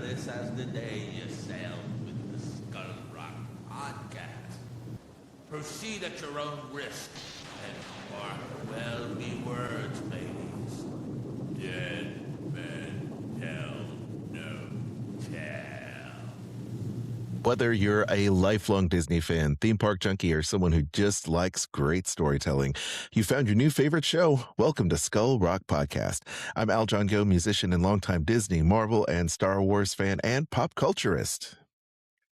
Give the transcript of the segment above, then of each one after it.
careless as the day you sailed with the Skull Rock podcast. Proceed at your own risk and mark well me words, ladies. Dead men tell no tale. Whether you're a lifelong Disney fan, theme park junkie, or someone who just likes great storytelling, you found your new favorite show. Welcome to Skull Rock Podcast. I'm Al John Go, musician and longtime Disney, Marvel, and Star Wars fan and pop culturist.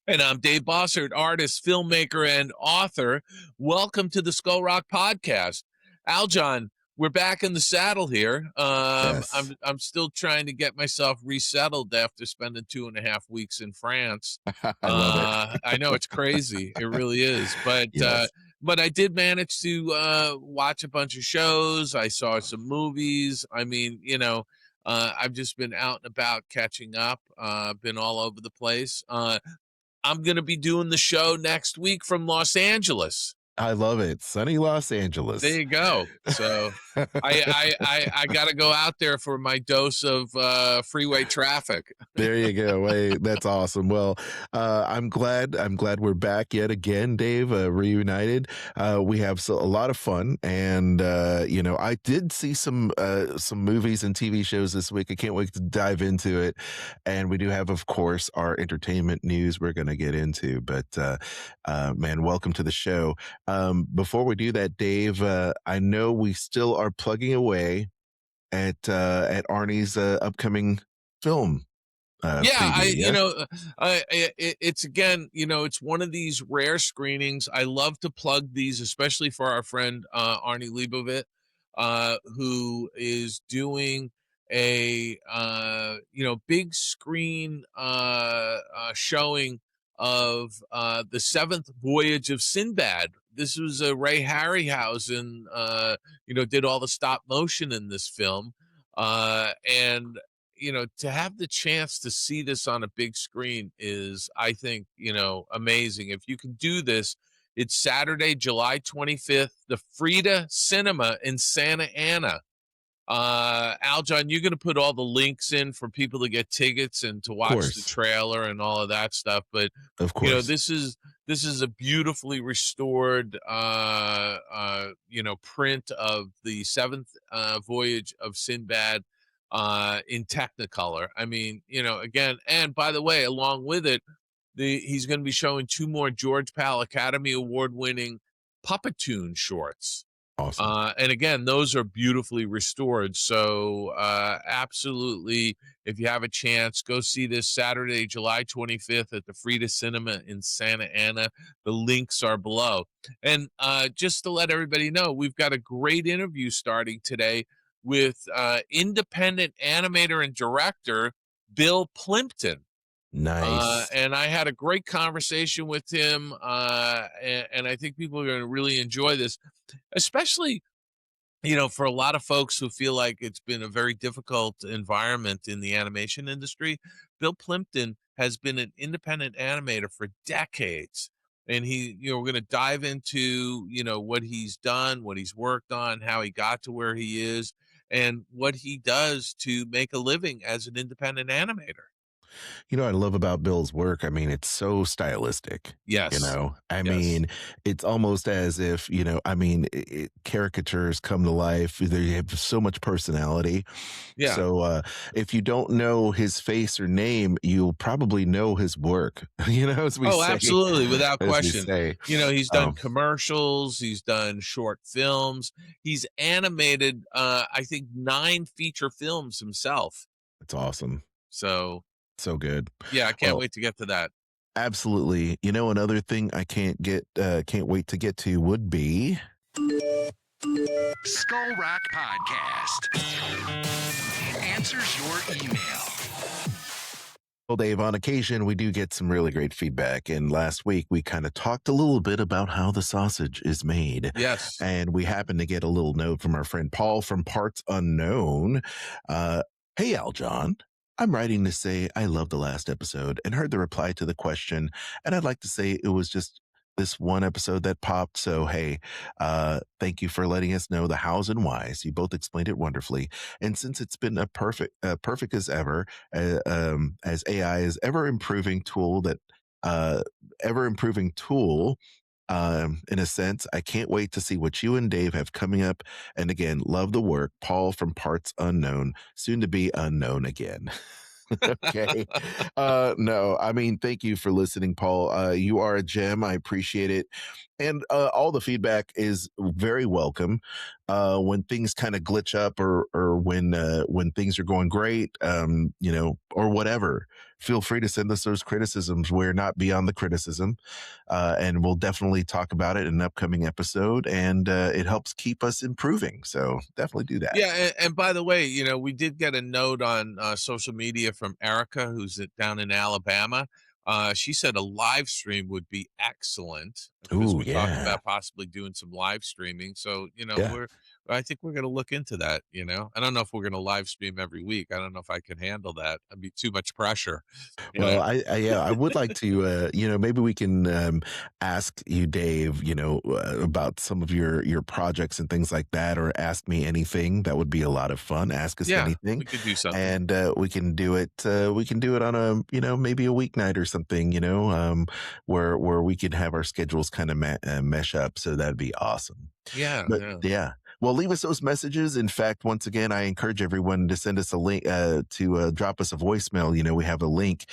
And I'm Dave Bossert, artist, filmmaker, and author. Welcome to the Skull Rock Podcast. Al John, we're back in the saddle here. Yes. I'm still trying to get myself resettled after spending 2.5 weeks in France. I love it. I know it's crazy. It really is. But Yes. but I did manage to watch a bunch of shows. I saw some movies. I mean, I've just been out and about catching up. Been all over the place. I'm going to be doing the show next week from Los Angeles. I love it. Sunny Los Angeles. There you go. So I got to go out there for my dose of freeway traffic. There you go. Hey, that's awesome. Well, I'm glad we're back yet again, Dave, reunited. We have a lot of fun, and I did see some movies and TV shows this week. I can't wait to dive into it. And we do have, of course, our entertainment news we're going to get into. But man, welcome to the show. Before we do that, Dave, I know we still are plugging away at Arnie's upcoming film. It's again, it's one of these rare screenings. I love to plug these, especially for our friend Arnie Leibovitz, who is doing a big screen showing of the seventh voyage of Sinbad. This was Ray Harryhausen, did all the stop motion in this film, and to have the chance to see this on a big screen is, I think, amazing. If you can do this, it's Saturday, July 25th, the Frida Cinema in Santa Ana. Al John, you're going to put all the links in for people to get tickets and to watch the trailer and all of that stuff. But of course, this is a beautifully restored, print of the seventh voyage of Sinbad in Technicolor. I mean, again, and by the way, along with it, he's going to be showing 2 more George Pal Academy Award winning Puppetoon shorts. Awesome. And again, those are beautifully restored. So absolutely, if you have a chance, go see this Saturday, July 25th at the Frida Cinema in Santa Ana. The links are below. And just to let everybody know, we've got a great interview starting today with independent animator and director Bill Plympton. Nice. And I had a great conversation with him, and I think people are going to really enjoy this, especially, for a lot of folks who feel like it's been a very difficult environment in the animation industry. Bill Plympton has been an independent animator for decades, and we're going to dive into, what he's done, what he's worked on, how he got to where he is, and what he does to make a living as an independent animator. I love about Bill's work. I mean, it's so stylistic. Yes. I mean, it's almost as if, caricatures come to life. They have so much personality. Yeah. So if you don't know his face or name, you'll probably know his work, as we say. Oh, absolutely. Without question. He's done Oh. commercials. He's done short films. He's animated, I think, 9 feature films himself. It's awesome. So good. Yeah, I can't wait to get to that. Absolutely. Another thing I can't wait to get to would be Skull Rock Podcast answers your email. Well, Dave, on occasion, we do get some really great feedback. And last week, we kind of talked a little bit about how the sausage is made. Yes. And we happened to get a little note from our friend Paul from Parts Unknown. Hey, Al John. I'm writing to say I loved the last episode and heard the reply to the question, and I'd like to say it was just this one episode that popped. So, hey, thank you for letting us know the hows and whys. You both explained it wonderfully. And since it's been a perfect as ever, as AI is uh, ever improving tool, in a sense, I can't wait to see what you and Dave have coming up. And again, love the work. Paul from Parts Unknown, soon to be unknown again. Okay. No, I mean, thank you for listening, Paul. You are a gem. I appreciate it. And all the feedback is very welcome. When things kind of glitch up or when things are going great, or whatever, feel free to send us those criticisms. We're not beyond the criticism. And we'll definitely talk about it in an upcoming episode. And it helps keep us improving. So definitely do that. Yeah, and by the way, we did get a note on social media from Erica, who's down in Alabama. She said a live stream would be excellent because Ooh, we talked yeah. about possibly doing some live streaming. So, Yeah. I think we're going to look into that. I don't know if we're going to live stream every week. I don't know if I can handle that. It'd be too much pressure. You Well, know? yeah, I would like to, maybe we can ask you, Dave, about some of your projects and things like that, or ask me anything. That would be a lot of fun. Ask us Yeah, anything, we could do something. and we can do it. We can do it on a, maybe a weeknight or something. Where we could have our schedules kind of mesh up. So that'd be awesome. Yeah, But yeah. yeah. Well, leave us those messages. In fact, once again, I encourage everyone to send us a link to drop us a voicemail. We have a link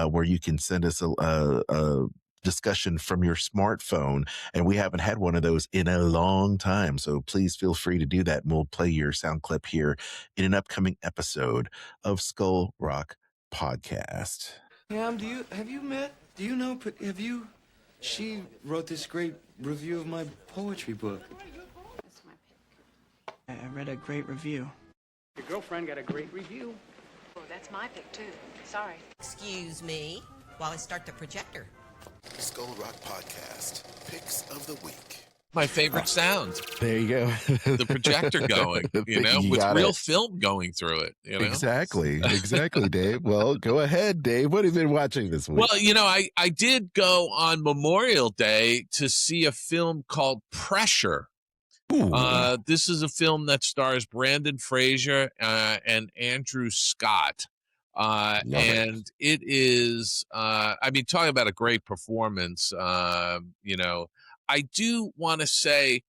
where you can send us a discussion from your smartphone, and we haven't had one of those in a long time. So please feel free to do that, and we'll play your sound clip here in an upcoming episode of Skull Rock Podcast. Pam, do you know, she wrote this great review of my poetry book. That's my pick. I read a great review. Your girlfriend got a great review. Oh, that's my pick, too. Sorry. Excuse me while I start the projector. Skull Rock Podcast, Picks of the Week. My favorite sound, There you go. the projector going, You with got real it. film going through it, Exactly, Dave. Well, go ahead, Dave. What have you been watching this week? Well, I did go on Memorial Day to see a film called Pressure. Ooh. This is a film that stars Brandon Fraser and Andrew Scott. And it is, talking about a great performance. I do want to say,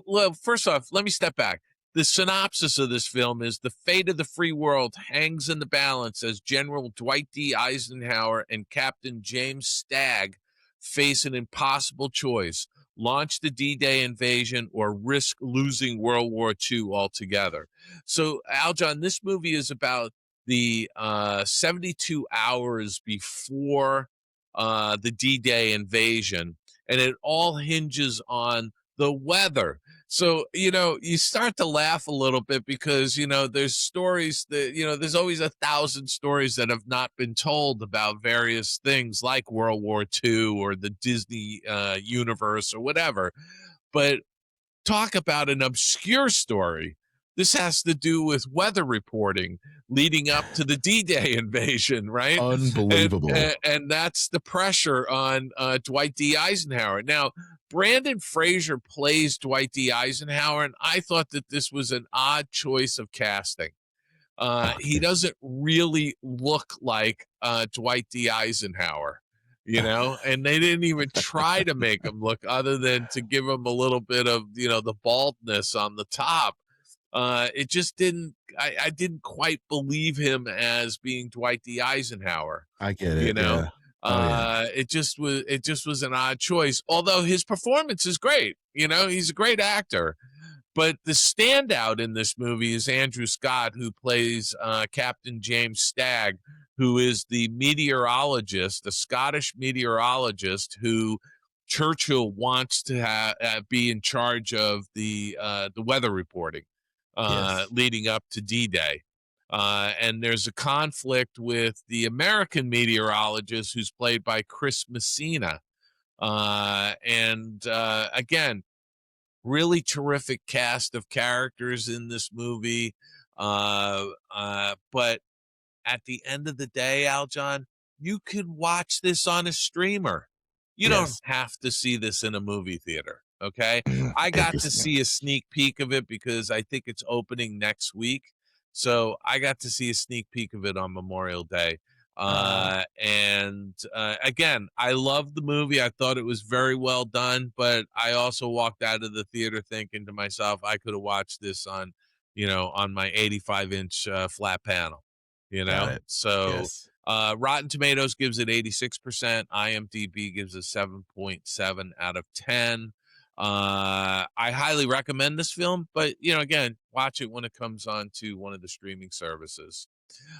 well, first off, let me step back. The synopsis of this film is the fate of the free world hangs in the balance as General Dwight D. Eisenhower and Captain James Stagg face an impossible choice: launch the D-Day invasion or risk losing World War II altogether. So, Aljon, this movie is about the 72 hours before the D-Day invasion, and it all hinges on the weather. So, you start to laugh a little bit because, there's stories that, there's always 1,000 stories that have not been told about various things like World War II or the Disney universe or whatever. But talk about an obscure story. This has to do with weather reporting leading up to the D-Day invasion, right? Unbelievable. And that's the pressure on Dwight D. Eisenhower. Now, Brandon Fraser plays Dwight D. Eisenhower, and I thought that this was an odd choice of casting. He doesn't really look like Dwight D. Eisenhower, and they didn't even try to make him look, other than to give him a little bit of, the baldness on the top. It just didn't, I didn't quite believe him as being Dwight D. Eisenhower. I get it. Yeah. It just was an odd choice, although his performance is great. He's a great actor. But the standout in this movie is Andrew Scott, who plays Captain James Stagg, who is the meteorologist, the Scottish meteorologist who Churchill wants to be in charge of the weather reporting leading up to D-Day. And there's a conflict with the American meteorologist, who's played by Chris Messina. Again, really terrific cast of characters in this movie. But at the end of the day, Aljon, you could watch this on a streamer. You don't Yes. have to see this in a movie theater. Okay. I got to Interesting. see a sneak peek of it because I think it's opening next week. So I got to see a sneak peek of it on Memorial Day. Again, I loved the movie. I thought it was very well done, but I also walked out of the theater thinking to myself, I could have watched this on, on my 85-inch flat panel, Got it. So Yes. Rotten Tomatoes gives it 86%. IMDb gives it 7.7 out of 10. I highly recommend this film, but again, watch it when it comes on to one of the streaming services.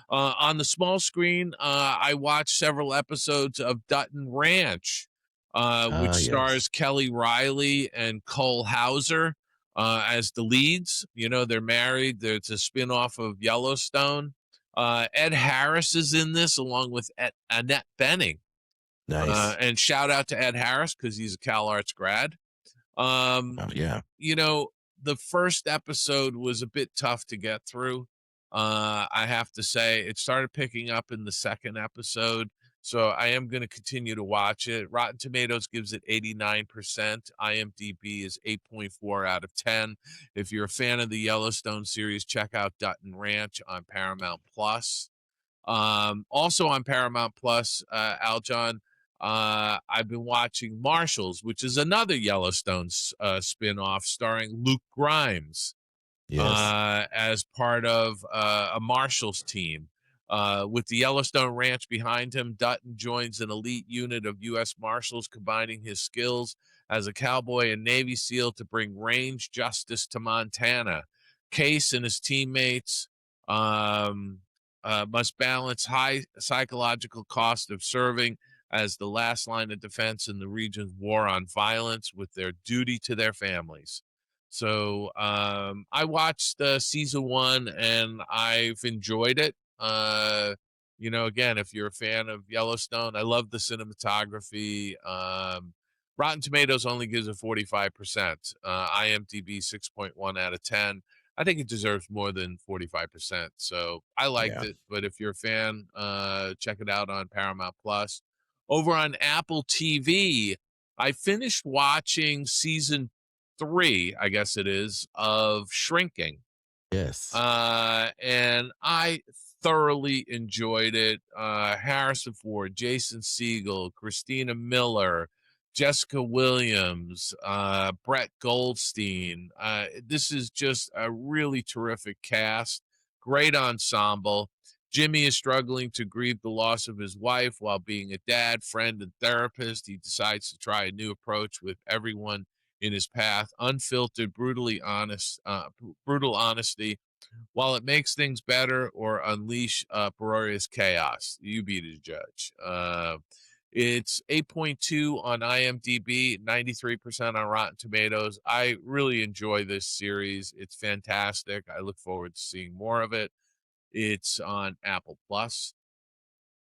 On the small screen, I watched several episodes of Dutton Ranch, which Yes. stars Kelly Riley and Cole Hauser as the leads. They're married. It's a spinoff of Yellowstone. Ed Harris is in this along with Annette Bening. Nice. And shout out to Ed Harris because he's a Cal Arts grad. Oh, yeah. The first episode was a bit tough to get through. I have to say it started picking up in the second episode. So I am going to continue to watch it. Rotten Tomatoes gives it 89%. IMDb is 8.4 out of 10. If you're a fan of the Yellowstone series, check out Dutton Ranch on Paramount Plus. Also on Paramount Plus, Aljon, I've been watching Marshals, which is another Yellowstone spinoff starring Luke Grimes Yes. as part of a Marshals team. With the Yellowstone Ranch behind him, Dutton joins an elite unit of U.S. Marshals, combining his skills as a cowboy and Navy SEAL to bring range justice to Montana. Case and his teammates must balance high psychological cost of serving as the last line of defense in the region's war on violence with their duty to their families. So I watched season 1 and I've enjoyed it. Again, if you're a fan of Yellowstone, I love the cinematography. Rotten Tomatoes only gives it 45%. IMDb 6.1 out of 10. I think it deserves more than 45%. So I liked Yeah. it. But if you're a fan, check it out on Paramount Plus. Over on Apple TV, I finished watching season 3, I guess it is, of Shrinking. Yes. And I thoroughly enjoyed it. Harrison Ford, Jason Segel, Christina Miller, Jessica Williams, Brett Goldstein. This is just a really terrific cast, great ensemble. Jimmy is struggling to grieve the loss of his wife while being a dad, friend, and therapist. He decides to try a new approach with everyone in his path, unfiltered, brutal honesty. While it makes things better or unleash uproarious chaos, you be the judge. It's 8.2 on IMDb, 93% on Rotten Tomatoes. I really enjoy this series. It's fantastic. I look forward to seeing more of it. It's on Apple Plus.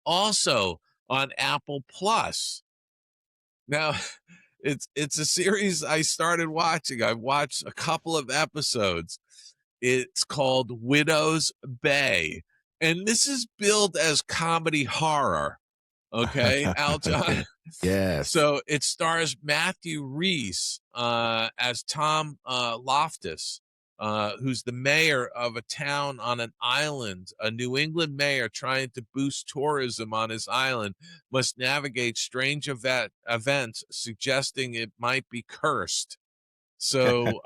Also on Apple Plus. Now, it's a series I started watching. I've watched a couple of episodes. It's called Widow's Bay. And this is billed as comedy horror. Okay, Aljon. Yes. So it stars Matthew Reese as Tom Loftus, who's the mayor of a town on an island. A New England mayor trying to boost tourism on his island must navigate strange events suggesting it might be cursed. So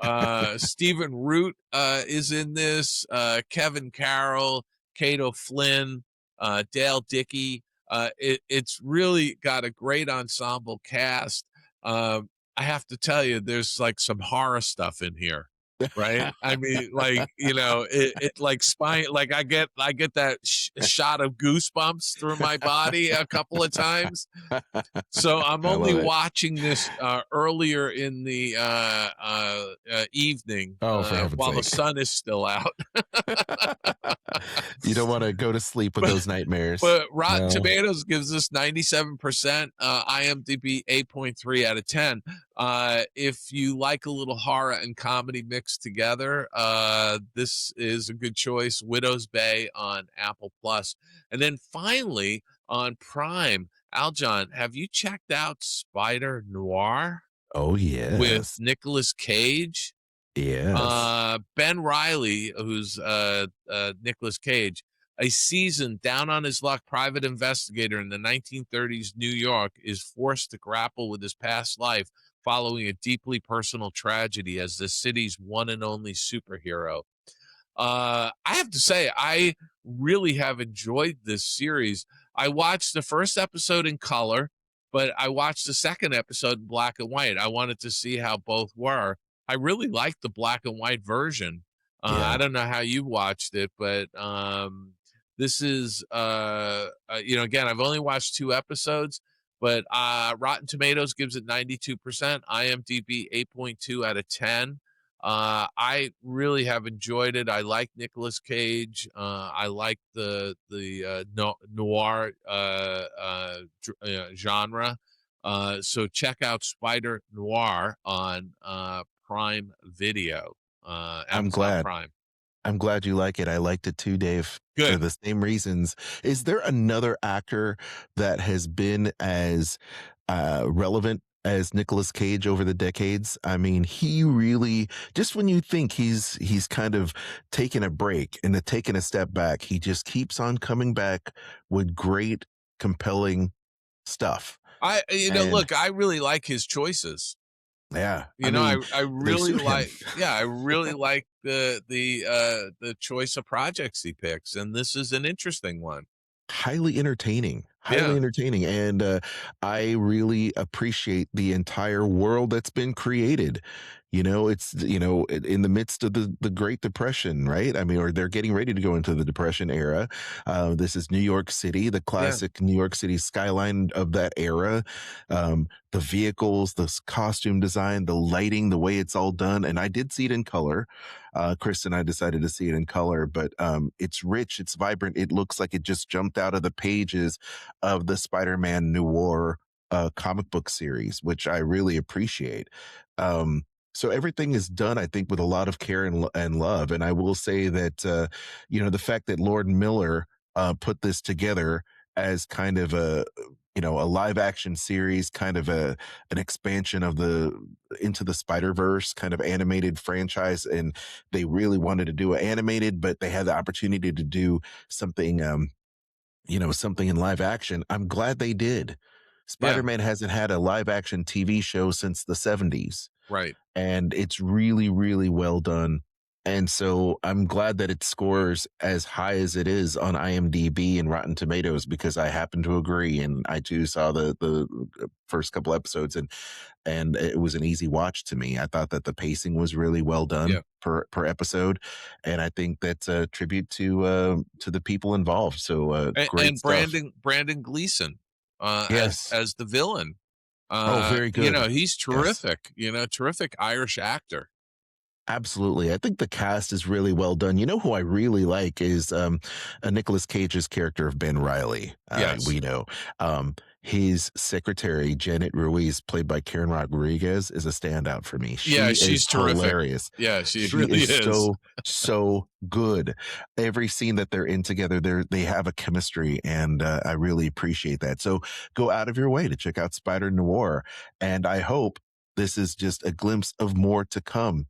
Stephen Root is in this, Kevin Carroll, Cato Flynn, Dale Dickey. It's really got a great ensemble cast. I have to tell you, there's like some horror stuff in here, right? I mean, like, it like spine, like I get that shot of goosebumps through my body a couple of times. So I'm I only love it. watching this earlier in the evening Oh, for heaven's while the sake. sun is still out. You don't want to go to sleep with those nightmares. But Rotten No. Tomatoes gives us 97%, IMDb 8.3 out of 10. If you like a little horror and comedy mixed together, this is a good choice. Widow's Bay on Apple Plus. And then finally on Prime, Aljon, have you checked out Spider Noir Oh with yes. Nicolas Cage? Yes. Ben Riley, who's Nicolas Cage, a seasoned, down on his luck private investigator in the 1930s New York, is forced to grapple with his past life following a deeply personal tragedy as the city's one and only superhero. I have to say, I really have enjoyed this series. I watched the first episode in color, but I watched the second episode in black and white. I wanted to see how both were. I really liked the black and white version. I Yeah. don't know how you watched it, but this is, again, I've only watched 2 episodes, but Rotten Tomatoes gives it 92%, IMDb 8.2 out of 10. I really have enjoyed it. I like Nicolas Cage. I like the noir genre. So check out Spider Noir on Prime Video, I'm Amazon glad. Prime. I'm glad you like it. I liked it too, Dave, for Good. the same reasons. Is there another actor that has been as relevant as Nicolas Cage over the decades? I mean, he really, just when you think he's kind of taken a break and taken a step back, he just keeps on coming back with great, compelling stuff. And Look, I really like his choices. yeah, I You know, mean, I they really suit him. like, yeah, I really like the choice of projects he picks, and this is an interesting one. Highly entertaining, highly Yeah, entertaining, and I really appreciate the entire world that's been created. It's in the midst of the Great Depression, right? I mean, or they're getting ready to go into the Depression era. This is New York City, the yeah, classic New York City skyline of that era. The vehicles, the costume design, the lighting, the way it's all done, and I did see it in color. Chris and I decided to see it in color, but it's rich, it's vibrant. It looks like it just jumped out of the pages of the Spider-Man Noir comic book series, which I really appreciate. Um, so everything is done, I think, with a lot of care and love. And I will say that the fact that Lord Miller put this together as kind of a live action series, kind of an expansion of the Into the Spider-Verse kind of animated franchise, and they really wanted to do it animated, but they had the opportunity to do something something in live action. I'm glad they did. yeah, Spider-Man hasn't had a live action TV show since the 70s, right. and it's really, really well done. And so I'm glad that it scores as high as it is on IMDb and Rotten Tomatoes, because I happen to agree. And I too saw the first couple episodes, and it was an easy watch to me. I thought that the pacing was really well Yeah, done per episode, and I think that's a tribute to the people involved. So great and stuff. Brandon Gleeson, Yes. as the villain. Oh, very good. He's Yes. terrific. Terrific Irish actor. Absolutely. I think the cast is really well done. You know who I really like is Nicolas Cage's character of Ben Riley. Yes. We know his secretary, Janet Ruiz, played by Karen Rodriguez, is a standout for me. Yeah, She is she's terrific. hilarious. Yeah, she She really is is. so good. Every scene that they're in together, they have a chemistry, and I really appreciate that. So go out of your way to check out Spider Noir, and I hope this is just a glimpse of more to come.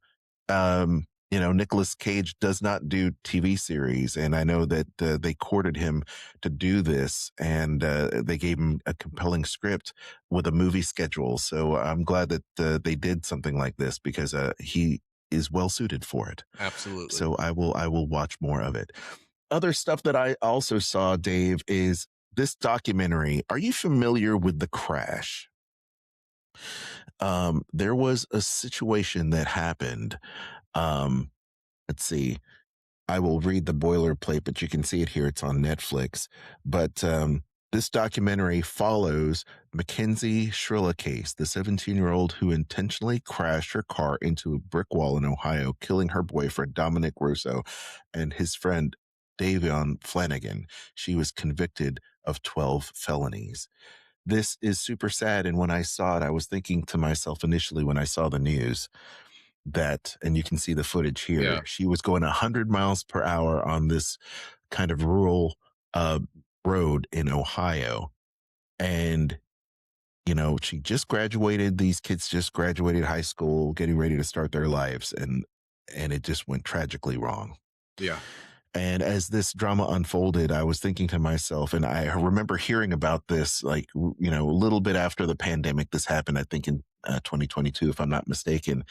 Nicolas Cage does not do TV series, and I know that they courted him to do this, and they gave him a compelling script with a movie schedule. So I'm glad that they did something like this, because he is well suited for it. Absolutely. So I will watch more of it. Other stuff that I also saw, Dave, is this documentary. Are you familiar with The Crash? There was a situation that happened. Um, let's see. I will read the boilerplate, but you can see it here. It's on Netflix. But this documentary follows Mackenzie Shrilla Case, the 17-year-old who intentionally crashed her car into a brick wall in Ohio, killing her boyfriend, Dominic Russo, and his friend, Davion Flanagan. She was convicted of 12 felonies. This is super sad. And when I saw it, I was thinking to myself initially when I saw the news that, and you can see the footage Yeah. here, she was going 100 miles per hour on this kind of rural road in Ohio. And she just graduated. These kids just graduated high school, getting ready to start their lives, and it just went tragically wrong. Yeah. And as this drama unfolded, I was thinking to myself, and I remember hearing about this, like, a little bit after the pandemic. This happened, I think, in 2022, if I'm not mistaken.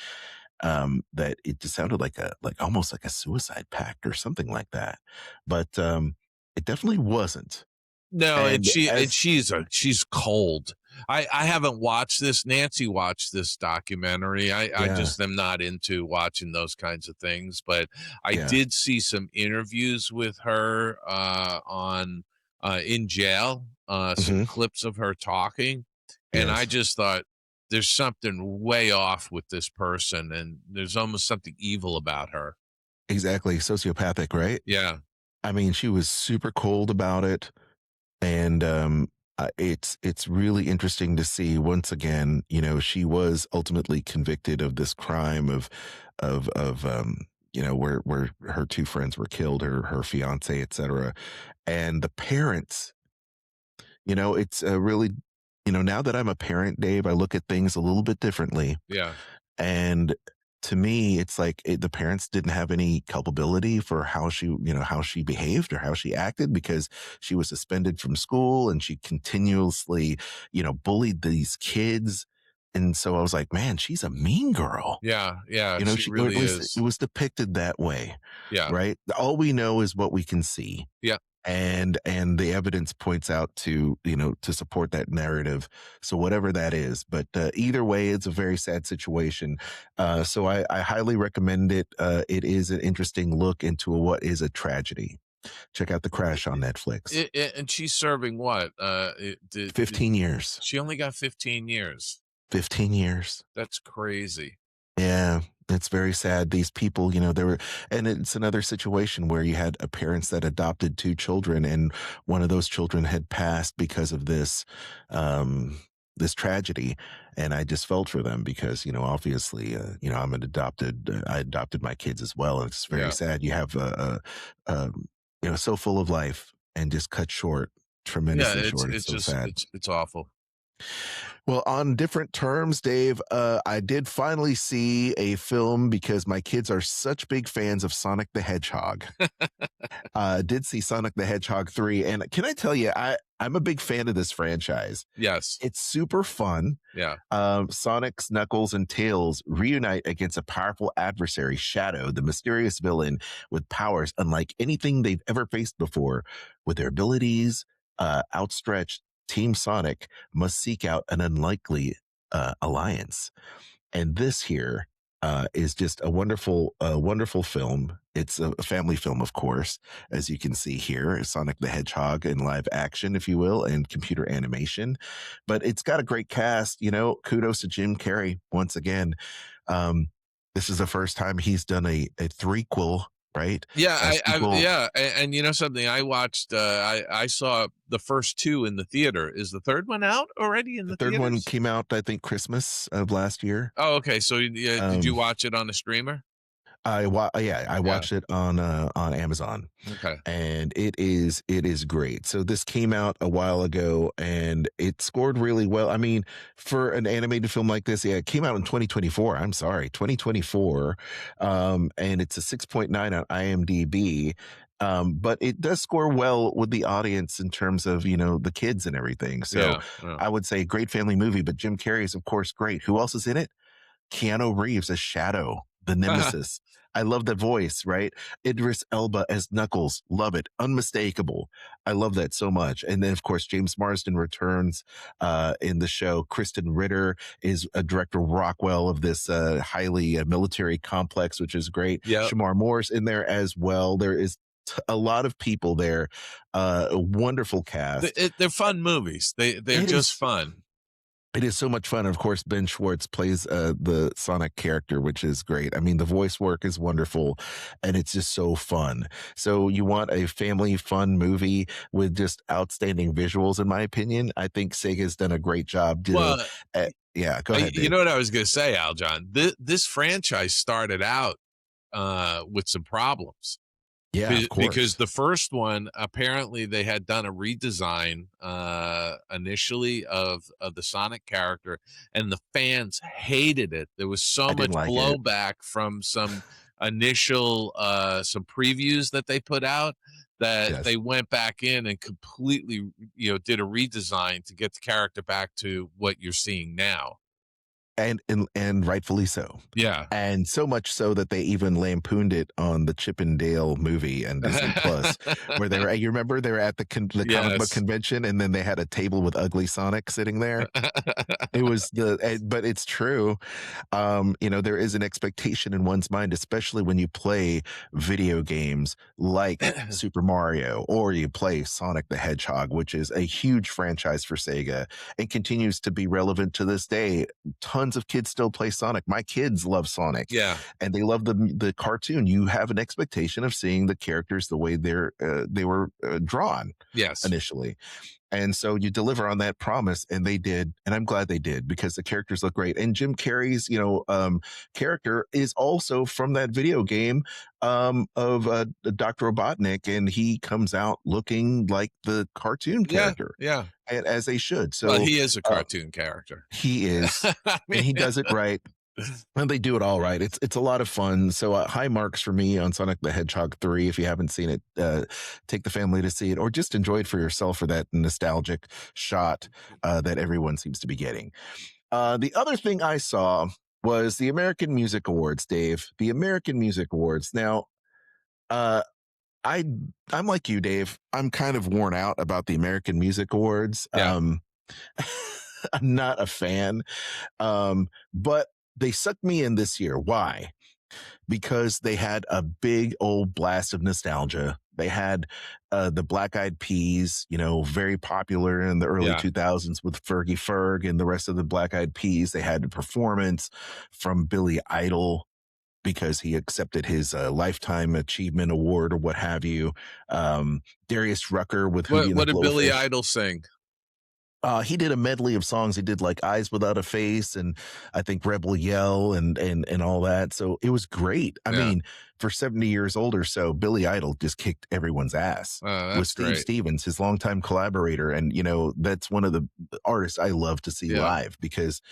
That it just sounded like almost like a suicide pact or something like that, but it definitely wasn't. No, and And she's cold. I haven't watched this. Nancy watched this documentary. I Yeah, just am not into watching those kinds of things, but I yeah, did see some interviews with her on in jail, some hmm, clips of her talking, and I yes, just thought there's something way off with this person, and there's almost something evil about her. exactly, sociopathic, right? Yeah, I mean, she was super cold about it. And it's really interesting to see once again. She was ultimately convicted of this crime of where her two friends were killed, her fiance, etc. And the parents, it's really, now that I'm a parent, Dave, I look at things a little bit differently. yeah, And to me, it's like the parents didn't have any culpability for how she behaved or how she acted, because she was suspended from school and she continuously, bullied these kids. And so I was like, man, she's a mean girl. yeah, yeah. She Or at really least it is. was depicted that way, Yeah, right? All we know is what we can see, yeah. and the evidence points out to support that narrative, so whatever that is. But either way, it's a very sad situation. So I highly recommend it. It is an interesting look into what is a tragedy. Check out The Crash on Netflix. And she's serving what? 15 years. She only got 15 years. 15 years. That's crazy. Yeah, it's very sad. These people, and it's another situation where you had parents that adopted two children, and one of those children had passed because of this tragedy. And I just felt for them because, obviously, I adopted my kids as well. And it's very Yeah. sad. You have so full of life and just cut short, Yeah, tremendously it's short. It's it's so just sad. it's awful. Well, on different terms, Dave, I did finally see a film because my kids are such big fans of Sonic the Hedgehog. Did see Sonic the Hedgehog 3. And can I tell you, I'm a big fan of this franchise. Yes. It's super fun. Yeah. Sonic's Knuckles and Tails reunite against a powerful adversary, Shadow, the mysterious villain with powers unlike anything they've ever faced before. With their abilities outstretched, Team Sonic must seek out an unlikely alliance. And this here is just a wonderful film. It's a family film, of course, as you can see here, Sonic the Hedgehog in live action, if you will, and computer animation. But it's got a great cast. Kudos to Jim Carrey once again. This is the first time he's done a threequel, right? Yeah, A sequel. and you know something, I watched I saw the first two in the theater. Is the third one out already in The the third one theaters? came out, I think, Christmas of last year. Oh, okay. So did you Um, watch it on a streamer? I Yeah. watched it on Amazon, Okay. and it is great. So this came out a while ago, and it scored really well. I mean, for an animated film like this, yeah, it came out in 2024. I'm sorry, 2024, and it's a 6.9 on IMDb. But it does score well with the audience in terms of the kids and everything. So Yeah. Yeah. I would say great family movie. But Jim Carrey is, of course, great. Who else is in it? Keanu Reeves as Shadow, the Nemesis. I love the voice, right? Idris Elba as Knuckles. Love it. Unmistakable. I love that so much. And then, of course, James Marsden returns in the show. Kristen Ritter is a Director Rockwell of this highly military complex, which is great. Yeah. Shamar Moore's in there as well. There is a lot of people there. A wonderful cast. They're fun movies. They're It just is. fun. It is so much fun. And of course, Ben Schwartz plays the Sonic character, which is great. I mean, the voice work is wonderful, and it's just so fun. So you want a family fun movie with just outstanding visuals, in my opinion. I think Sega's done a great job. Well, Yeah, go ahead, you Dave. know what I was going to say, Aljon? This franchise started out with some problems. Yeah, of Because course. the first one, apparently they had done a redesign initially of the Sonic character, and the fans hated it. There was so I didn't much like it. blowback from some initial some previews that they put out, that Yes. they went back in and completely, did a redesign to get the character back to what you're seeing now. And rightfully so. Yeah. And so much so that they even lampooned it on the Chip and Dale movie and Disney Plus, where they were. You remember they were at the comic book Yes. convention, and then they had a table with ugly Sonic sitting there. It was but it's true. There is an expectation in one's mind, especially when you play video games like Super Mario or you play Sonic the Hedgehog, which is a huge franchise for Sega and continues to be relevant to this day. Tons of kids still play Sonic. My kids love Sonic, Yeah. and they love the cartoon. You have an expectation of seeing the characters the way they were drawn Yes. initially. And so you deliver on that promise, and they did, and I'm glad they did because the characters look great. And Jim Carrey's, character is also from that video game of Dr. Robotnik, and he comes out looking like the cartoon character, Yeah. as they should. Well, So he is a cartoon character. he is, I and he mean, does it right. And they do it all right. It's a lot of fun. So high marks for me on Sonic the Hedgehog 3. If you haven't seen it, take the family to see it, or just enjoy it for yourself for that nostalgic shot that everyone seems to be getting. The other thing I saw was the American Music Awards, Dave. The American Music Awards. Now, uh, I'm like you, Dave. I'm kind of worn out about the American Music Awards. Yeah. I'm not a fan. But they sucked me in this year. Why? Because they had a big old blast of nostalgia. They had the Black Eyed Peas, very popular in the early 2000s with Fergie Ferg and the rest of the Black Eyed Peas. They had a performance from Billy Idol because he accepted his Lifetime Achievement Award or what have you. Darius Rucker with Hootie and What the did Billy Blowfish. Idol sing? He did a medley of songs. He did like Eyes Without a Face and I think Rebel Yell and all that. So it was great. I mean, for 70 years old or so, Billy Idol just kicked everyone's ass with That's Steve great. Stevens, his longtime collaborator. And, that's one of the artists I love to see live because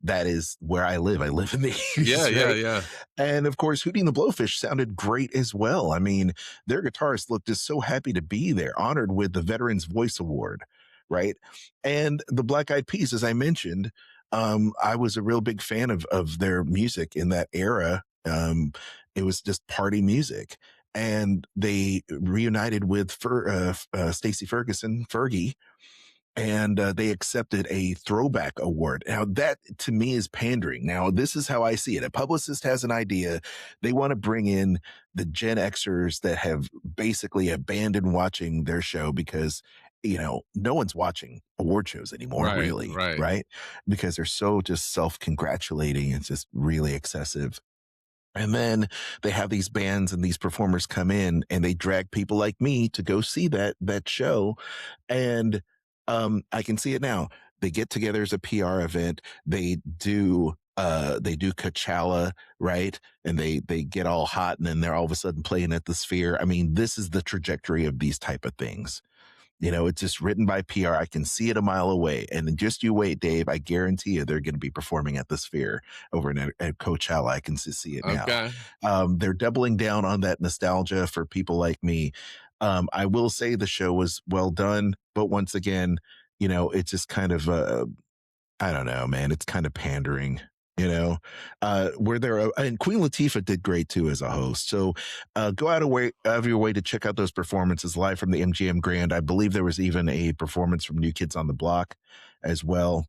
that is where I live. I live in the East. Yeah. And of course, Hootie and the Blowfish sounded great as well. I mean, their guitarist looked just so happy to be there, honored with the Veterans Voice Award. Right. And the Black Eyed Peas, as I mentioned, I was a real big fan of their music in that era. It was just party music. And they reunited with Stacey Ferguson, Fergie, and they accepted a throwback award. Now, that to me is pandering. Now, this is how I see it. A publicist has an idea. They want to bring in the Gen Xers that have basically abandoned watching their show because, no one's watching award shows anymore, really. Right. Because they're so just self-congratulating. It's just really excessive. And then they have these bands and these performers come in and they drag people like me to go see that show. And I can see it now. They get together as a PR event. They do Coachella, right? And they get all hot and then they're all of a sudden playing at the Sphere. I mean, this is the trajectory of these type of things. It's just written by PR. I can see it a mile away. And just you wait, Dave. I guarantee you they're going to be performing at the Sphere over at Coachella. I can see it now. Okay. They're doubling down on that nostalgia for people like me. I will say the show was well done, but once again, it's just kind of, I don't know, man, it's kind of pandering. Where and Queen Latifah did great too as a host. So go out of your way to check out those performances live from the MGM Grand. I believe there was even a performance from New Kids on the Block as well.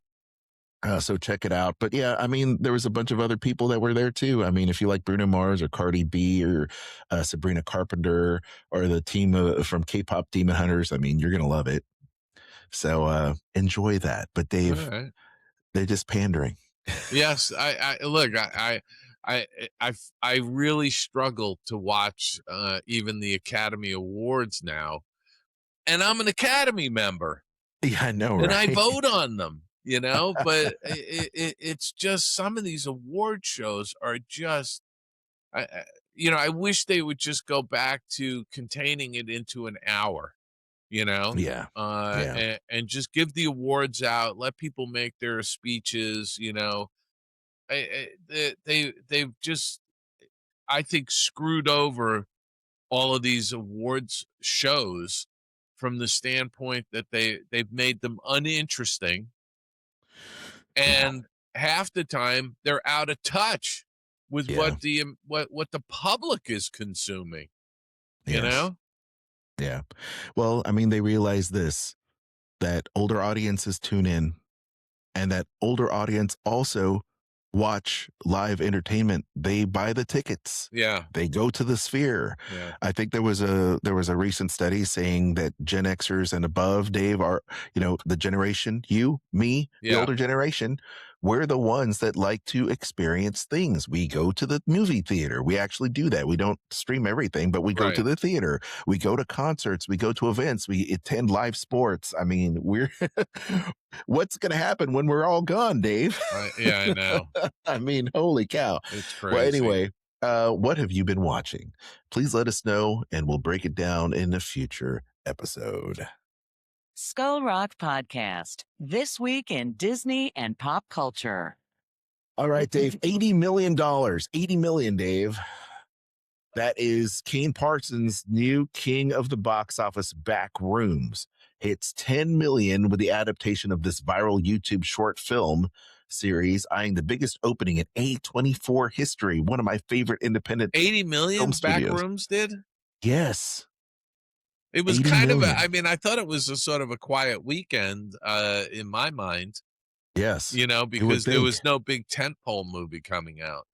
So check it out. But yeah, I mean, there was a bunch of other people that were there too. I mean, if you like Bruno Mars or Cardi B or Sabrina Carpenter or the team from K-pop Demon Hunters, I mean, you're going to love it. So enjoy that. But Dave, they're just pandering. Yes, I look, I really struggle to watch even the Academy Awards now, and I'm an Academy member. Yeah, I know, right? And I vote on them, but it's just some of these award shows are just I wish they would just go back to containing it into an hour, Yeah. Yeah. and just give the awards out, let people make their speeches, they've just, I think, screwed over all of these awards shows from the standpoint that they've made them uninteresting, Yeah. and half the time they're out of touch with Yeah. what the public is consuming, you Yes. know? Yeah. Well, I mean, they realize this, that older audiences tune in, and that older audience also watch live entertainment. They buy the tickets. Yeah. They go to the Sphere. Yeah. I think there was a recent study saying that Gen Xers and above, Dave, are, the generation, you, me, the Yeah. older generation, we're the ones that like to experience things. We go to the movie theater. We actually do that. We don't stream everything, but we go to Right. the theater. We go to concerts. We go to events. We attend live sports. I mean, we're what's going to happen when we're all gone, Dave? Yeah, I know. I mean, holy cow. It's Well, crazy. anyway, what have you been watching? Please let us know, and we'll break it down in a future episode. Skull Rock Podcast. This week in Disney and pop culture. All right, Dave, $80 million. $80 million, Dave. That is Kane Parsons' new king of the box office, Back Rooms. Hits 10 million with the adaptation of this viral YouTube short film series, eyeing the biggest opening in A24 history. One of my favorite independent 80 million film Back studios. Rooms did? Yes. It was 80 kind of million. I mean, I thought it was a sort of a quiet weekend in my mind, Yes. because there think. was no big tentpole movie coming out.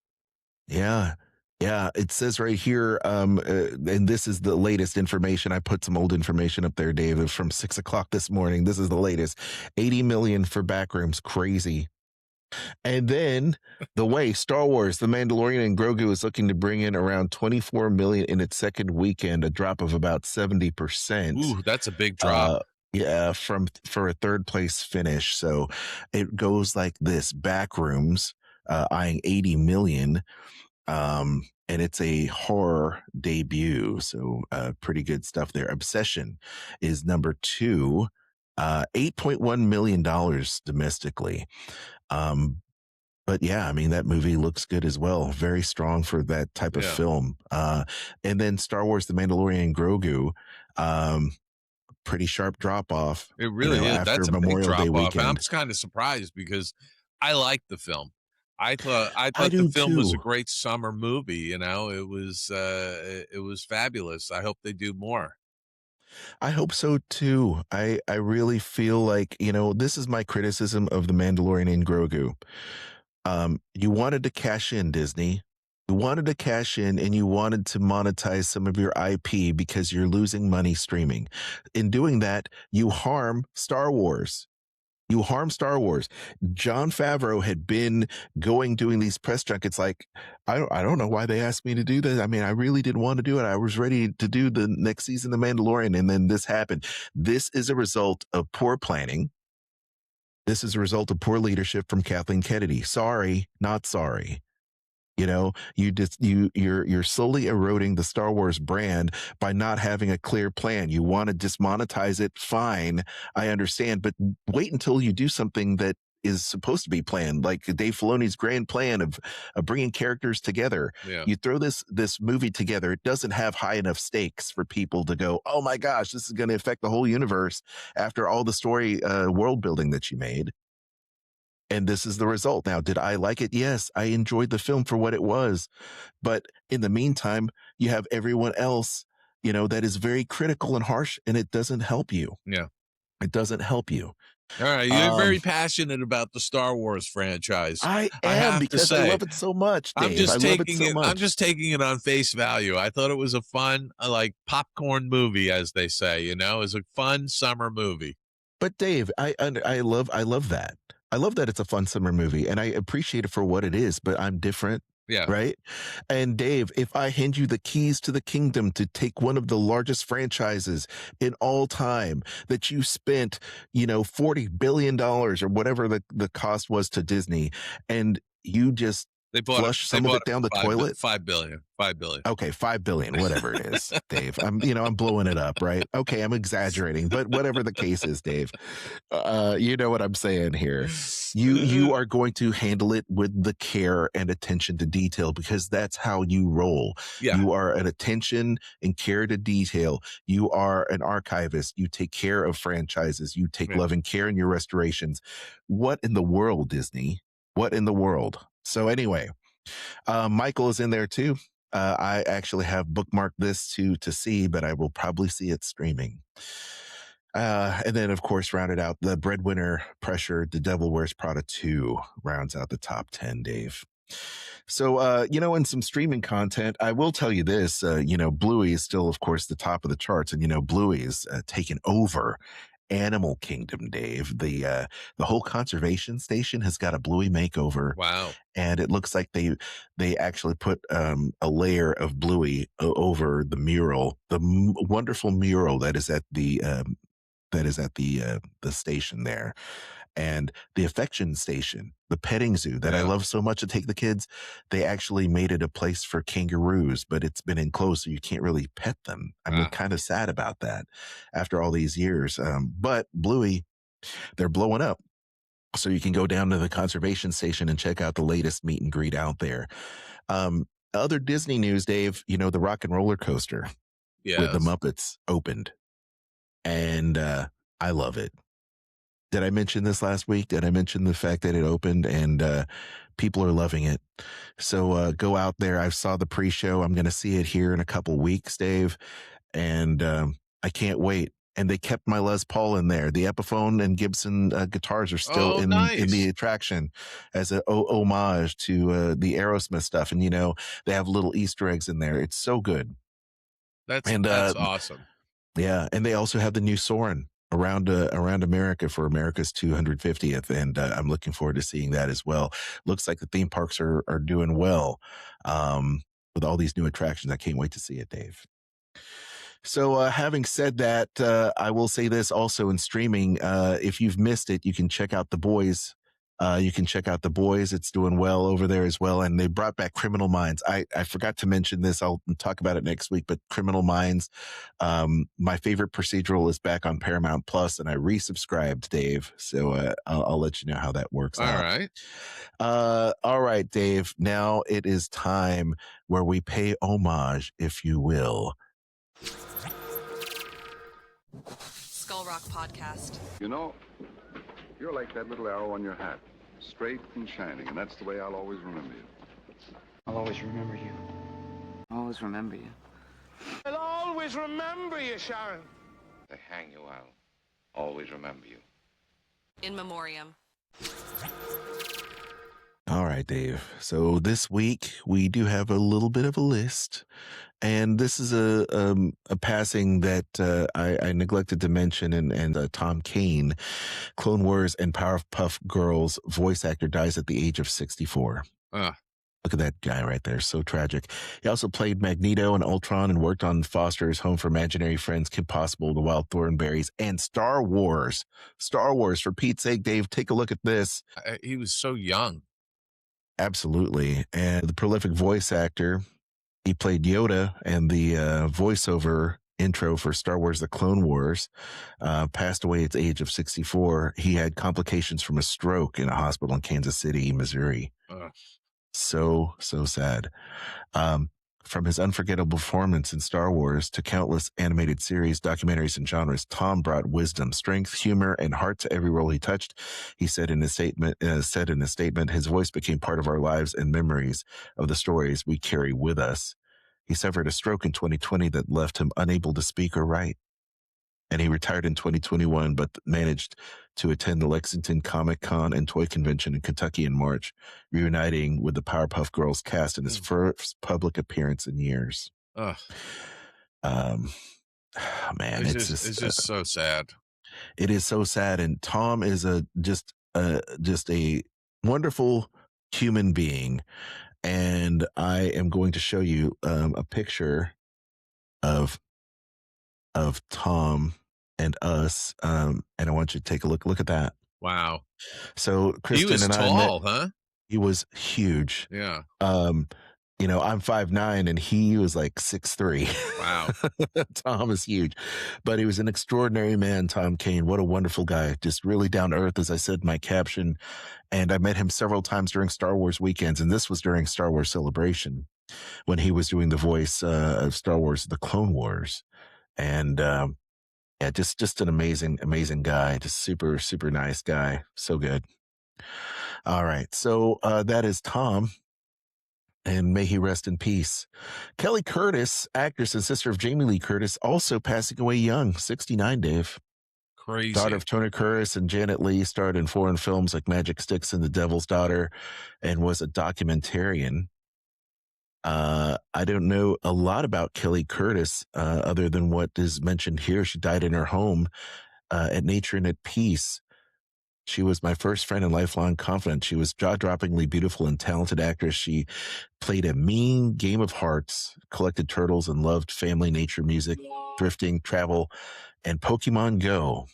Yeah. Yeah. It says right here, and this is the latest information. I put some old information up there, David, from 6:00 this morning. This is the latest. 80 million for Backrooms. Crazy. And then the way Star Wars, The Mandalorian, and Grogu is looking to bring in around 24 million in its second weekend, a drop of about 70%. Ooh, that's a big drop. Yeah, for a third place finish. So it goes like this: Backrooms, eyeing 80 million. And it's a horror debut. So pretty good stuff there. Obsession is number 2, $8.1 million domestically. But yeah, I mean, that movie looks good as well. Very strong for that type of Yeah. film. And then Star Wars, The Mandalorian, and Grogu, pretty sharp drop off. It really is. After That's a big Memorial drop Day off. And I'm weekend. kind of surprised because I liked the film. I thought do the film was a too. great summer movie. It was fabulous. I hope they do more. I hope so too. I really feel like, this is my criticism of The Mandalorian and Grogu. You wanted to cash in, Disney. You wanted to cash in, and you wanted to monetize some of your IP because you're losing money streaming. In doing that, you harm Star Wars. You harm Star Wars. Jon Favreau had been doing these press junkets like, I don't know why they asked me to do this. I mean, I really didn't want to do it. I was ready to do the next season of Mandalorian, and then this happened. This is a result of poor planning. This is a result of poor leadership from Kathleen Kennedy. Sorry, not sorry. You're slowly eroding the Star Wars brand by not having a clear plan. You want to dismonetize it, fine, I understand, but wait until you do something that is supposed to be planned, like Dave Filoni's grand plan of bringing characters together. Yeah. You throw this movie together, it doesn't have high enough stakes for people to go, oh my gosh, this is going to affect the whole universe after all the story world building that you made. And this is the result. Now, did I like it? Yes, I enjoyed the film for what it was. But in the meantime, you have everyone else, that is very critical and harsh, and it doesn't help you. Yeah. It doesn't help you. All right. You're very passionate about the Star Wars franchise. I have am, to because I say, love it so much, Dave. I'm just I love it taking so it. much. I'm just taking it on face value. I thought it was a fun, like popcorn movie, as they say. It was a fun summer movie. But Dave, I love that. I love that it's a fun summer movie, and I appreciate it for what it is, but I'm different. Yeah. Right. And Dave, if I hand you the keys to the kingdom to take one of the largest franchises in all time that you spent, $40 billion or whatever the cost was to Disney, and you just They bought flush some of it down the toilet? 5 billion. 5 billion. Okay, 5 billion, whatever it is, Dave. I'm blowing it up, right? Okay, I'm exaggerating, but whatever the case is, Dave, you know what I'm saying here. You are going to handle it with the care and attention to detail because that's how you roll. Yeah. You are an attention and care to detail. You are an archivist. You take care of franchises. You take love and care in your restorations. What in the world, Disney? What in the world? So anyway, Michael is in there too. I actually have bookmarked this to see, but I will probably see it streaming. And then, of course, rounded out the breadwinner pressure. The Devil Wears Prada 2 rounds out the top 10, Dave. So, in some streaming content, I will tell you this, Bluey is still, of course, the top of the charts. And, Bluey is taken over Animal Kingdom, Dave. The whole conservation station has got a Bluey makeover. Wow. And it looks like they actually put a layer of Bluey over the mural, the wonderful mural that is at the station there. And the affection station, the petting zoo that I love so much to take the kids, they actually made it a place for kangaroos, but it's been enclosed, so you can't really pet them. I'm kind of sad about that after all these years. But Bluey, they're blowing up. So you can go down to the conservation station and check out the latest meet and greet out there. Other Disney news, Dave, the Rock and Roller Coaster with the Muppets opened. And I love it. Did I mention this last week? Did I mention the fact that it opened and people are loving it? So go out there. I saw the pre-show. I'm going to see it here in a couple weeks, Dave. And I can't wait. And they kept my Les Paul in there. The Epiphone and Gibson guitars are still in the attraction as an homage to the Aerosmith stuff. And, they have little Easter eggs in there. It's so good. That's awesome. Yeah. And they also have the new Soarin' around America for America's 250th. And I'm looking forward to seeing that as well. Looks like the theme parks are doing well with all these new attractions. I can't wait to see it, Dave. So having said that, I will say this also in streaming. If you've missed it, you can check out The Boys. It's doing well over there as well. And they brought back Criminal Minds. I forgot to mention this. I'll talk about it next week, but Criminal Minds, my favorite procedural, is back on Paramount Plus, and I resubscribed, Dave. So I'll let you know how that works out. All right. All right, Dave. Now it is time where we pay homage, if you will. Skull Rock Podcast. You're like that little arrow on your hat, straight and shining, and that's the way I'll always remember you. I'll always remember you. I'll always remember you. I'll always remember you, Sharon. They hang you, I'll always remember you. In memoriam. All right, Dave. So this week we do have a little bit of a list, and this is a passing that I neglected to mention. And Tom Kane, Clone Wars and Powerpuff Girls voice actor, dies at the age of 64. Look at that guy right there. So tragic. He also played Magneto and Ultron and worked on Foster's Home for Imaginary Friends, Kim Possible, The Wild Thornberrys, and Star Wars. Star Wars, for Pete's sake, Dave, take a look at this. He was so young. Absolutely. And the prolific voice actor, he played Yoda, and the voiceover intro for Star Wars The Clone Wars, passed away at the age of 64. He had complications from a stroke in a hospital in Kansas City, Missouri. So sad. From his unforgettable performance in Star Wars to countless animated series, documentaries, and genres, Tom brought wisdom, strength, humor, and heart to every role he touched. He said in his statement, his voice became part of our lives and memories of the stories we carry with us. He suffered a stroke in 2020 that left him unable to speak or write. And he retired in 2021, but managed to attend the Lexington Comic Con and Toy Convention in Kentucky in March, reuniting with the Powerpuff Girls cast in his first public appearance in years. Man, it's just so sad. It is so sad. And Tom is just a wonderful human being. And I am going to show you a picture of Tom and us, and I want you to take a look. Look at that. Wow. So Kristen he was and tall, I met, huh? He was huge. Yeah. You know, I'm 5'9", and he was like 6'3". Wow. Tom is huge, but he was an extraordinary man, Tom Kane. What a wonderful guy. Just really down to earth, as I said in my caption. And I met him several times during Star Wars weekends, and this was during Star Wars Celebration when he was doing the voice of Star Wars, The Clone Wars. And yeah, just an amazing, amazing guy. Just super, super nice guy. So good. All right. So that is Tom, and may he rest in peace. Kelly Curtis, actress and sister of Jamie Lee Curtis, also passing away young, 69, Dave. Crazy. Daughter of Tony Curtis and Janet Leigh, starred in foreign films like Magic Sticks and The Devil's Daughter, and was a documentarian. I don't know a lot about Kelly Curtis other than what is mentioned here. She died in her home at Nature and at Peace. She was my first friend and lifelong confidant. She was jaw-droppingly beautiful and talented actress. She played a mean game of hearts, collected turtles, and loved family, nature, music, thrifting, travel, and Pokemon Go.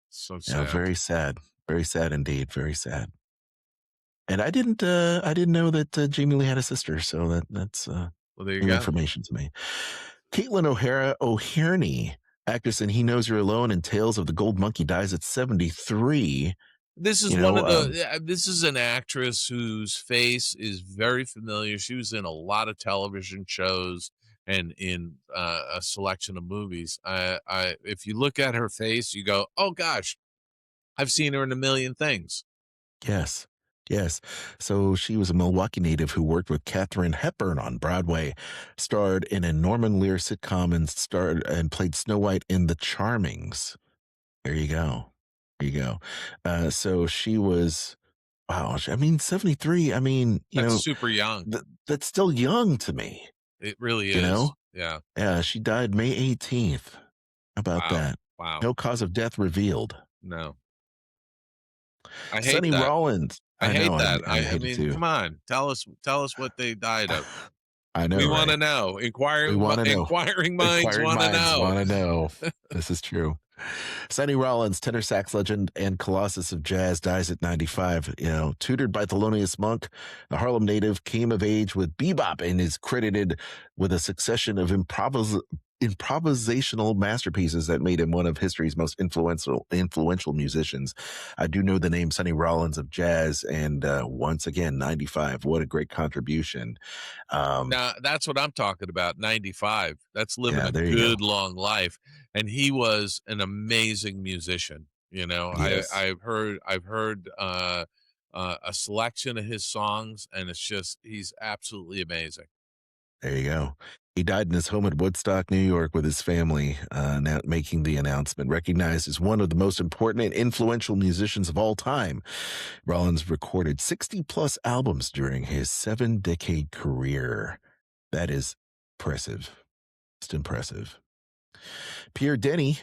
So sad. Very sad indeed. Very sad. And I didn't know that Jamie Lee had a sister, so that's well, there you new go. information to me. Caitlin O'Hearney, actress in He Knows You're Alone and Tales of the Gold Monkey, dies at 73. This is this is an actress whose face is very familiar. She was in a lot of television shows and in a selection of movies. If you look at her face, you go, oh gosh, I've seen her in a million things. Yes. So she was a Milwaukee native who worked with Katharine Hepburn on Broadway, starred in a Norman Lear sitcom, and played Snow White in The Charmings. There you go. So she was, wow. I mean, 73. I mean, that's super young. That's still young to me. It really is. You know? Yeah. Yeah. She died May 18th. How about that? Wow. No cause of death revealed. No. I hate Sonny that. Rollins. I hate that. I hate mean, it too. come on, tell us what they died of. I know. We want to know. Inquiring minds want to know. This is true. Sonny Rollins, tenor sax legend and colossus of jazz, dies at 95. Tutored by Thelonious Monk, the Harlem native came of age with bebop and is credited with a succession of improvisational masterpieces that made him one of history's most influential musicians. I do know the name Sonny Rollins of jazz, and once again, 95. What a great contribution. Now, that's what I'm talking about, 95. That's living a good long life. And he was an amazing musician. Yes. I've heard a selection of his songs, and he's absolutely amazing. There you go. He died in his home at Woodstock, New York, with his family, now making the announcement. Recognized as one of the most important and influential musicians of all time, Rollins recorded 60-plus albums during his 7-decade career. That is impressive. Just impressive. Pierre Denny,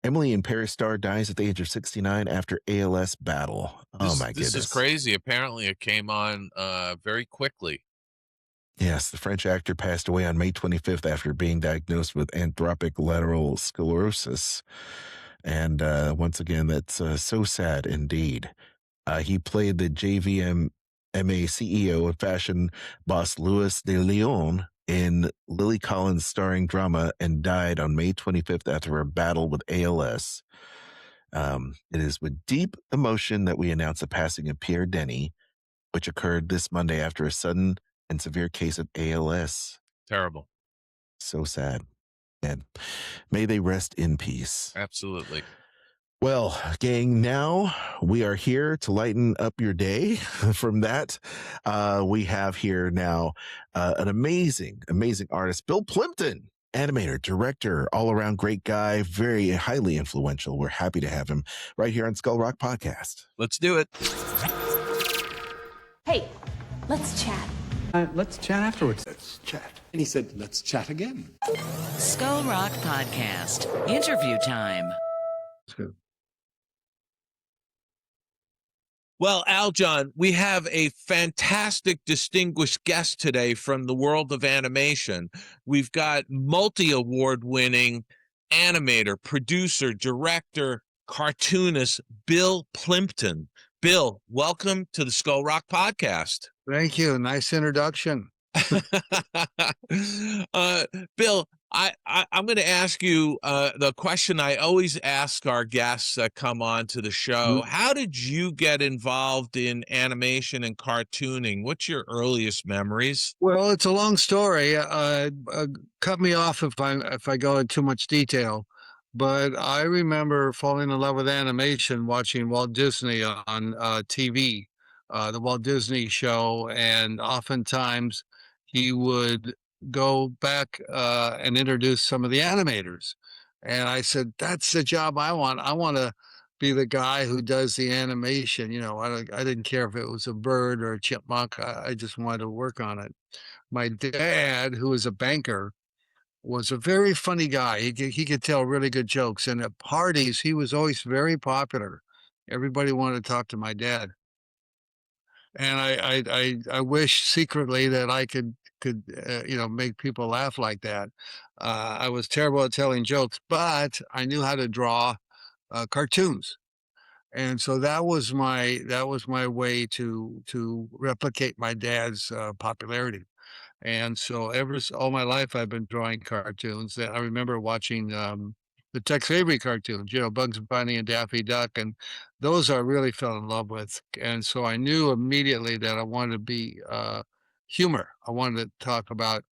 Emily in Paris star, dies at the age of 69 after ALS battle. Oh, my goodness. This is crazy. Apparently, it came on very quickly. Yes, the French actor passed away on May 25th after being diagnosed with anthropic lateral sclerosis. And once again, that's so sad indeed. He played the JVMA CEO of fashion boss Louis de Leon in Lily Collins' starring drama and died on May 25th after a battle with ALS. It is with deep emotion that we announce the passing of Pierre Denny, which occurred this Monday after a sudden and severe case of ALS. Terrible. So sad. And may they rest in peace. Absolutely. Well, gang, now we are here to lighten up your day. From that, we have here now an amazing artist, Bill Plympton, animator, director, all-around great guy, very highly influential. We're happy to have him right here on Skull Rock Podcast. Let's do it. Hey, let's chat. Let's chat afterwards. Let's chat. And he said, let's chat again. Skull Rock Podcast. Interview time. Well, Aljon, we have a fantastic, distinguished guest today from the world of animation. We've got multi-award winning animator, producer, director, cartoonist Bill Plympton. Bill, welcome to the Skull Rock Podcast. Thank you. Nice introduction. Bill, I'm going to ask you the question I always ask our guests that come on to the show. How did you get involved in animation and cartooning? What's your earliest memories? Well, it's a long story. Cut me off if I go into too much detail. But I remember falling in love with animation, watching Walt Disney on TV, the Walt Disney Show, and oftentimes he would go back and introduce some of the animators. And I said, that's the job I want. I want to be the guy who does the animation. You know, I didn't care if it was a bird or a chipmunk. I just wanted to work on it. My dad, who was a banker, was a very funny guy. He could tell really good jokes. And at parties, he was always very popular. Everybody wanted to talk to my dad. And I wish secretly that I could make people laugh like that. I was terrible at telling jokes, but I knew how to draw cartoons. And so that was my way to replicate my dad's popularity. And so all my life I've been drawing cartoons. That I remember watching the Tex Avery cartoons, Bugs Bunny and Daffy Duck, and those I really fell in love with. And so I knew immediately that I wanted to be humor. I wanted to talk about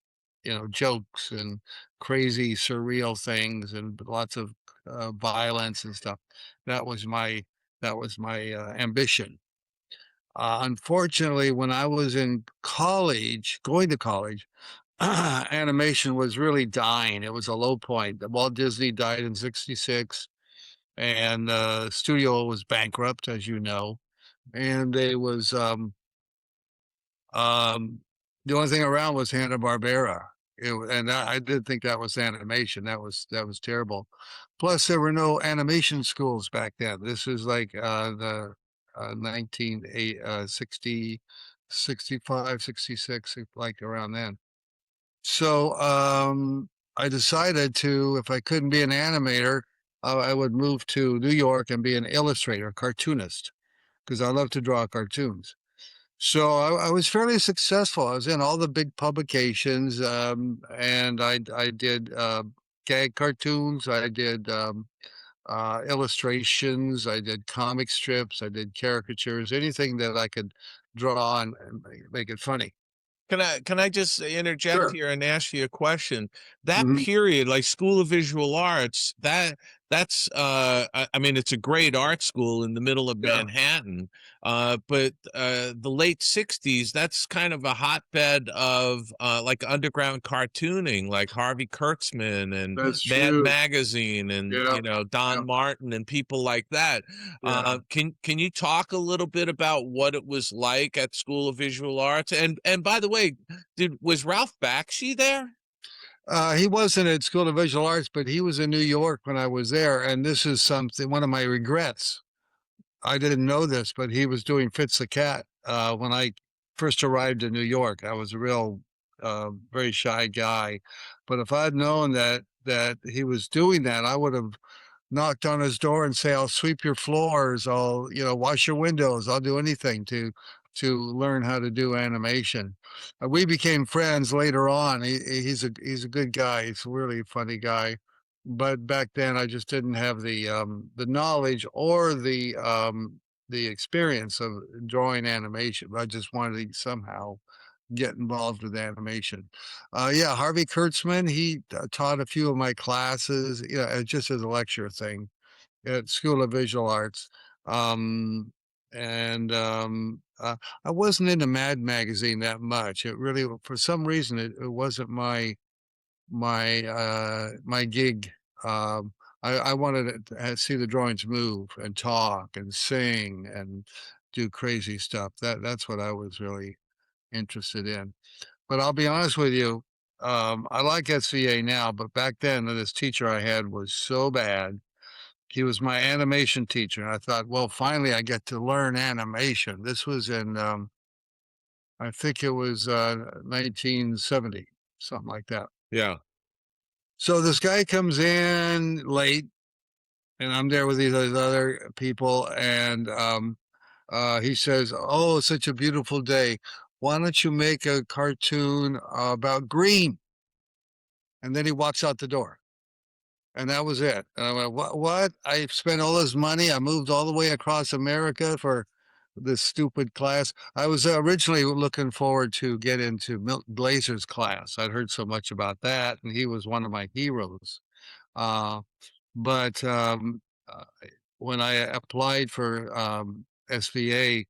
jokes and crazy surreal things and lots of violence and stuff. That was my ambition. Unfortunately, when I was in college, going to college, animation was really dying. It was a low point. Walt Disney died in '66, and the studio was bankrupt, as you know. And it was the only thing around was Hanna-Barbera. And I did think that was animation. That was terrible. Plus, there were no animation schools back then. This was like the 1960, 65, 66, like around then. So I decided if I couldn't be an animator, I would move to New York and be an illustrator, cartoonist, because I love to draw cartoons. So I was fairly successful. I was in all the big publications, and I did gag cartoons. I did illustrations. I did comic strips. I did caricatures. Anything that I could draw and make it funny. Can I just interject Sure. here and ask you a question? That Mhm. period, like School of Visual Arts, that's I mean, it's a great art school in the middle of Yeah. Manhattan. But the late '60s, that's kind of a hotbed of like underground cartooning, like Harvey Kurtzman and That's Mad true. Magazine and Yeah. Don Yeah. Martin and people like that. Yeah. Can you talk a little bit about what it was like at School of Visual Arts? And by the way, was Ralph Bakshi there? He wasn't at School of Visual Arts, but he was in New York when I was there. And this is one of my regrets. I didn't know this, but he was doing Fitz the Cat when I first arrived in New York. I was a real, very shy guy. But if I'd known that he was doing that, I would have knocked on his door and say, I'll sweep your floors, I'll wash your windows, I'll do anything to learn how to do animation. We became friends later on. He's a good guy. He's a really funny guy. But back then I just didn't have the knowledge or the experience of drawing animation. I just wanted to somehow get involved with animation. Yeah, Harvey Kurtzman, he taught a few of my classes, just as a lecture thing at School of Visual Arts. I wasn't into Mad Magazine that much. It really, for some reason, it wasn't my gig. I wanted to see the drawings move and talk and sing and do crazy stuff. That's what I was really interested in. But I'll be honest with you, I like SVA now, but back then this teacher I had was so bad. He was my animation teacher, and I thought, well, finally I get to learn animation. This was in, I think it was 1970, something like that. Yeah. So this guy comes in late, and I'm there with these other people, and he says, "Oh, it's such a beautiful day. Why don't you make a cartoon about green?" And then he walks out the door. And that was it. And I went, what? I spent all this money. I moved all the way across America for this stupid class. I was originally looking forward to get into Milton Glazer's class. I'd heard so much about that, and he was one of my heroes. Uh, but uh, when I applied for SVA,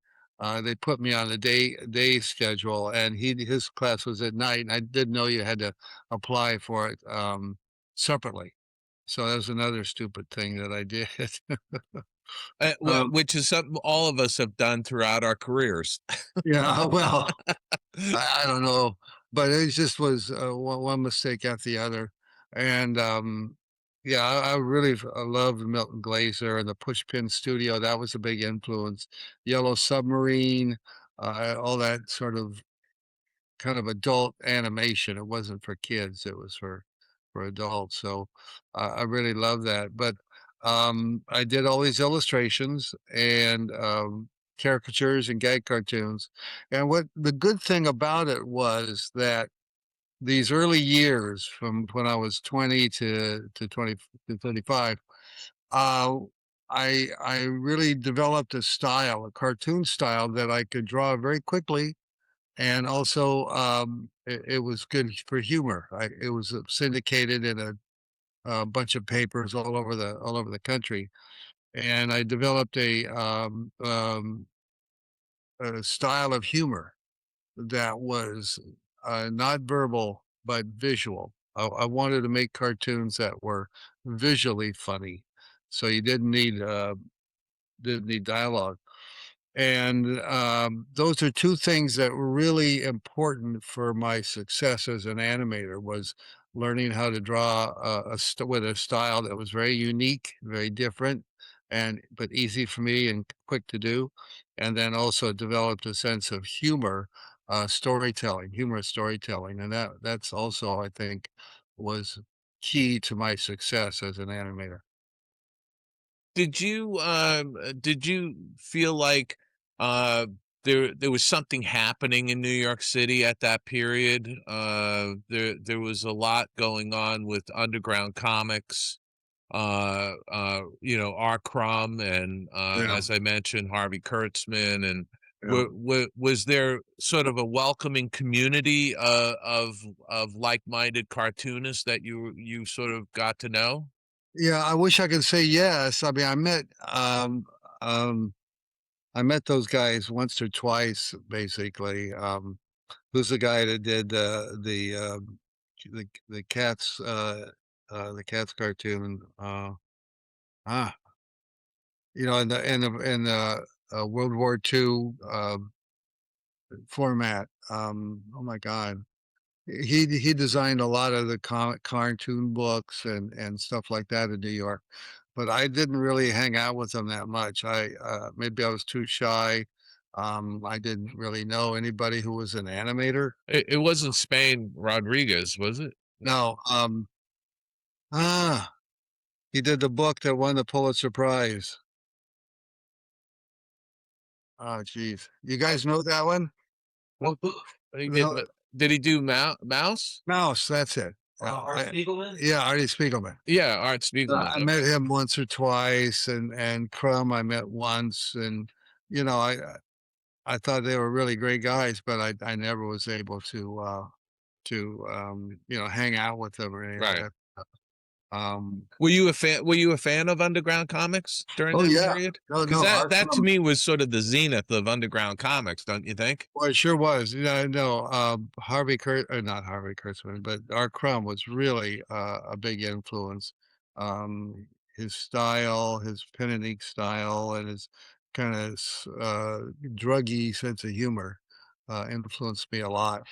they put me on a day schedule, and his class was at night, and I didn't know you had to apply for it separately. So that was another stupid thing that I did. Which is something all of us have done throughout our careers. Yeah, well, I don't know, but it just was one mistake after the other. And yeah, I really loved Milton Glaser and the Pushpin Studio. That was a big influence. Yellow Submarine, all that sort of kind of adult animation. It wasn't for kids; it was for adults. So I really love that. But I did all these illustrations and caricatures and gag cartoons. And what the good thing about it was that these early years, from when I was 20 to 20 to 35, uh, I really developed a style, a cartoon style that I could draw very quickly, and also it was good for humor. It was syndicated in a bunch of papers all over the country, and I developed a style of humor that was not verbal but visual. I wanted to make cartoons that were visually funny, so you didn't need dialogue. And those are two things that were really important for my success as an animator, was learning how to draw with a style that was very unique, very different, and but easy for me and quick to do. And then also developed a sense of humor, storytelling, humorous storytelling. And that's also, I think, was key to my success as an animator. Did you feel like uh there was something happening in New York City at that period? There was a lot going on with underground comics, you know, R. Crumb and Yeah. as I mentioned, Harvey Kurtzman, and Yeah. was there sort of a welcoming community of like-minded cartoonists that you sort of got to know? Yeah, I wish I could say yes. I mean, um, I met those guys once or twice, basically. Who's the guy that did the cats cartoon? Ah, you know, in the World War II format. Oh my God, he designed a lot of the cartoon books and stuff like that in New York, but I didn't really hang out with them that much. I maybe I was too shy. I didn't really know anybody who was an animator. It wasn't Spain Rodriguez, was it? No, ah, he did the book that won the Pulitzer Prize. Oh, geez, you guys know that one? What book? He did. No, Did he do Mouse? Mouse, that's it. Art Spiegelman? Yeah, Artie Spiegelman. Yeah, Art Spiegelman. I met him once or twice, and Crumb I met once, and you know I thought they were really great guys, but I never was able to you know, hang out with them or anything like Right. that. Um, Were you a fan? Were you a fan of underground comics during oh that yeah, period? no, Because no, Art that to Crumb. me was sort of the zenith of underground comics, don't you think? Well, it sure was. Yeah, no, not Harvey Kurtzman, but Art Crumb was really a big influence. His style, his pen and ink style, and his kind of druggy sense of humor influenced me a lot.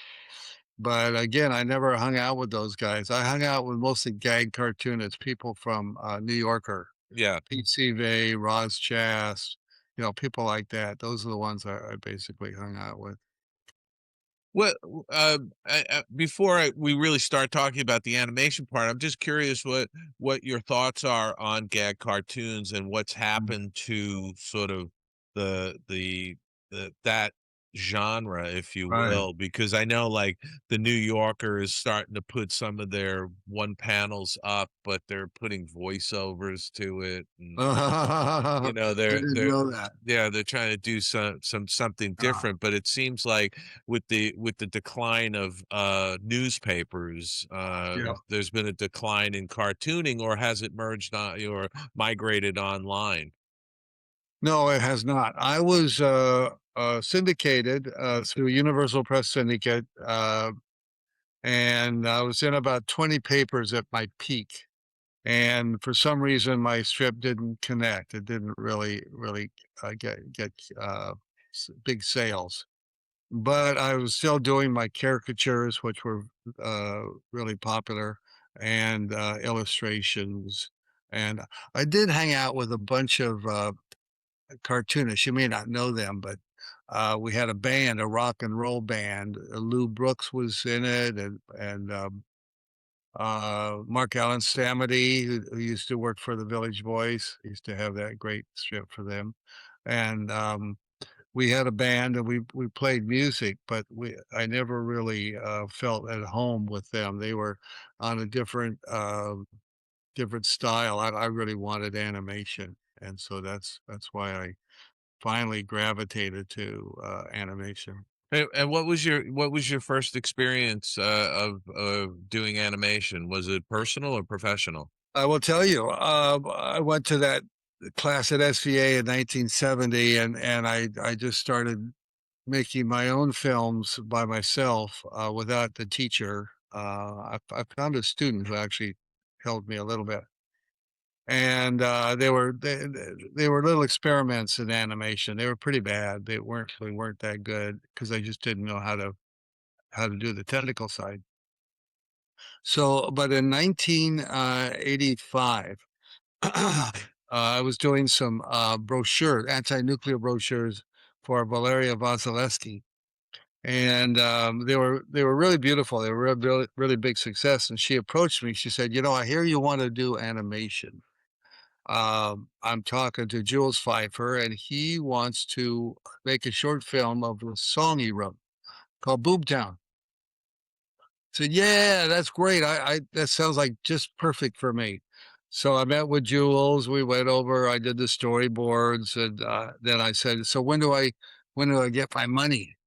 But again, I never hung out with those guys. I hung out with mostly gag cartoonists, people from New Yorker, Yeah. Pete Seavey, Roz Chast, you know, people like that. Those are the ones I basically hung out with. What before we really start talking about the animation part, I'm just curious what your thoughts are on gag cartoons and what's happened to sort of that genre, if you Right. will, because I know like the New Yorker is starting to put some of their one panels up, but they're putting voiceovers to it, and I didn't they're know that. yeah, they're trying to do something different, but it seems like with the decline of newspapers, Yeah. there's been a decline in cartooning, or has it merged on or migrated online? No, it has not. I was syndicated through Universal Press Syndicate, and I was in about 20 papers at my peak. And for some reason, my strip didn't connect. It didn't really get big sales. But I was still doing my caricatures, which were really popular, and illustrations. And I did hang out with a bunch of cartoonists. You may not know them, but we had a band, a rock and roll band. Lou Brooks was in it, and Mark Allen Stamety, who used to work for the Village Voice, used to have that great strip for them. And we had a band and we played music, but I never really felt at home with them. They were on a different style. I really wanted animation, and so that's why I finally gravitated to animation. And what was your first experience of doing animation? Was it personal or professional? I will tell you, I went to that class at SVA in 1970, and I just started making my own films by myself without the teacher. I found a student who actually helped me a little bit, and they were little experiments in animation. They were pretty bad. They weren't that good because I just didn't know how to do the technical side. So, but in 1985, I was doing some anti-nuclear brochures for Valeria Vasilevsky, and they were really beautiful. They were really big success. And she approached me. She said, "You know, I hear you want to do animation. I'm talking to Jules Pfeiffer, and he wants to make a short film of a song he wrote called Boomtown." Said, "Yeah, that's great. I that sounds like just perfect for me." So I met with Jules. We went over. I did the storyboards, and then I said, "So when do I get my money?"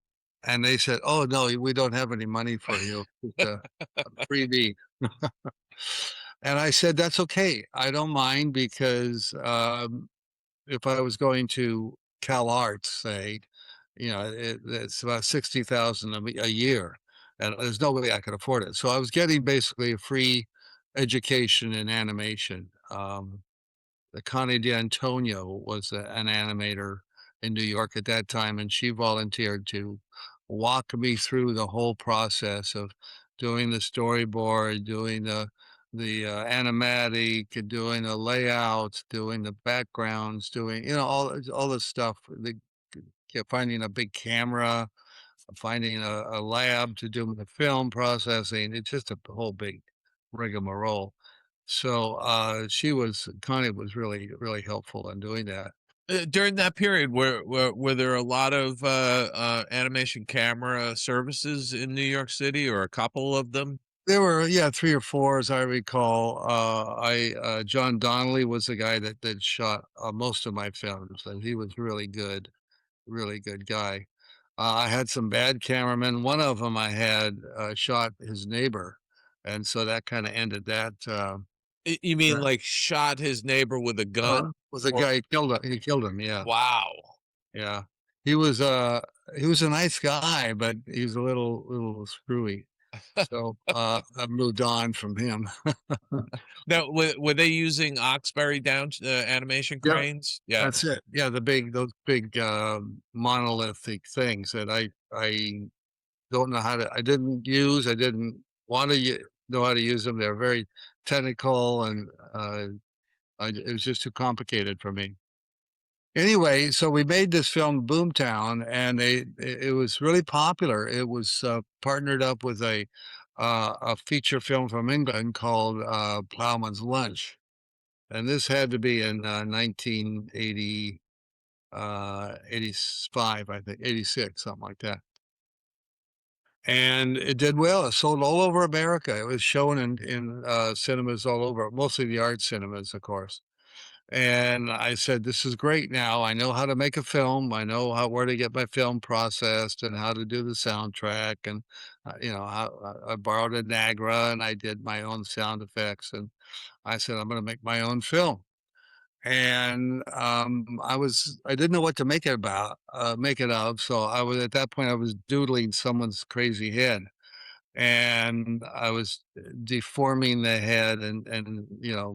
And they said, "Oh no, we don't have any money for you. It's a freebie." And I said, "That's okay. I don't mind because if I was going to Cal Arts, say, it's about 60,000 a year, and there's no way I could afford it. So I was getting basically a free education in animation. The Connie D'Antonio was an animator in New York at that time, and she volunteered to walk me through the whole process of doing the storyboard, doing the animatic, doing the layouts, doing the backgrounds, doing all the stuff. Finding a big camera, finding a lab to do the film processing. It's just a whole big rigmarole. So Connie was really helpful in doing that. During that period, were there a lot of animation camera services in New York City, or a couple of them? There were, yeah, 3 or 4, as I recall. John Donnelly was the guy that shot most of my films, and he was really good guy. I had some bad cameramen. One of them I had shot his neighbor, and so that kind of ended that. You mean that like shot his neighbor with a gun? was a guy he killed him. Yeah, Wow. yeah. He was uh he was a nice guy, but he was a little screwy. So I moved on from him. Now, were they using Oxbury down animation Yeah, cranes? Yeah. that's it. Yeah, those big monolithic things that I don't know how to. I didn't use. I didn't want to know how to use them. They're very technical, and it was just too complicated for me. Anyway, so we made this film Boomtown, and it was really popular. It was partnered up with a feature film from England called Plowman's Lunch, and this had to be in 1980. 85, I think, 86, something like that. And it did well. It sold all over America. It was shown in cinemas all over, mostly the art cinemas, of course. And I said, "This is great. Now I know how to make a film. I know where to get my film processed and how to do the soundtrack. And I borrowed a Nagra and I did my own sound effects. And I said, I'm going to make my own film." And I didn't know what to make it of. So I was at that point I was doodling someone's crazy head, and I was deforming the head and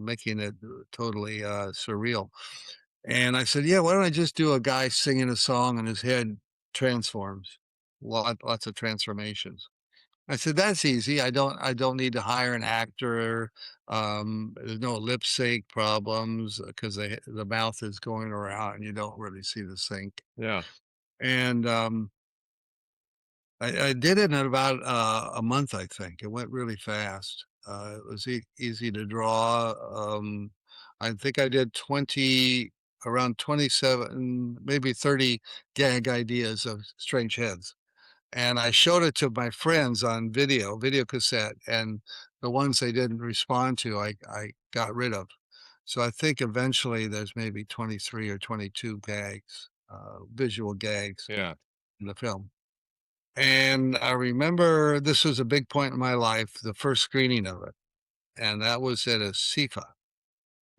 making it totally surreal. And I said, "Yeah, why don't I just do a guy singing a song and his head transforms, lots of transformations." I said, "That's easy. I don't need to hire an actor. There's no lip sync problems because the mouth is going around and you don't really see the sync." Yeah. And I did it in about a month, I think. It went really fast. It was easy to draw. I think I did around 27, maybe 30 gag ideas of strange heads. And I showed it to my friends on video cassette, and the ones they didn't respond to, I got rid of. So I think eventually there's maybe 23 or 22 gags, visual gags Yeah. in the film. And I remember this was a big point in my life, the first screening of it. And that was at a SIFA.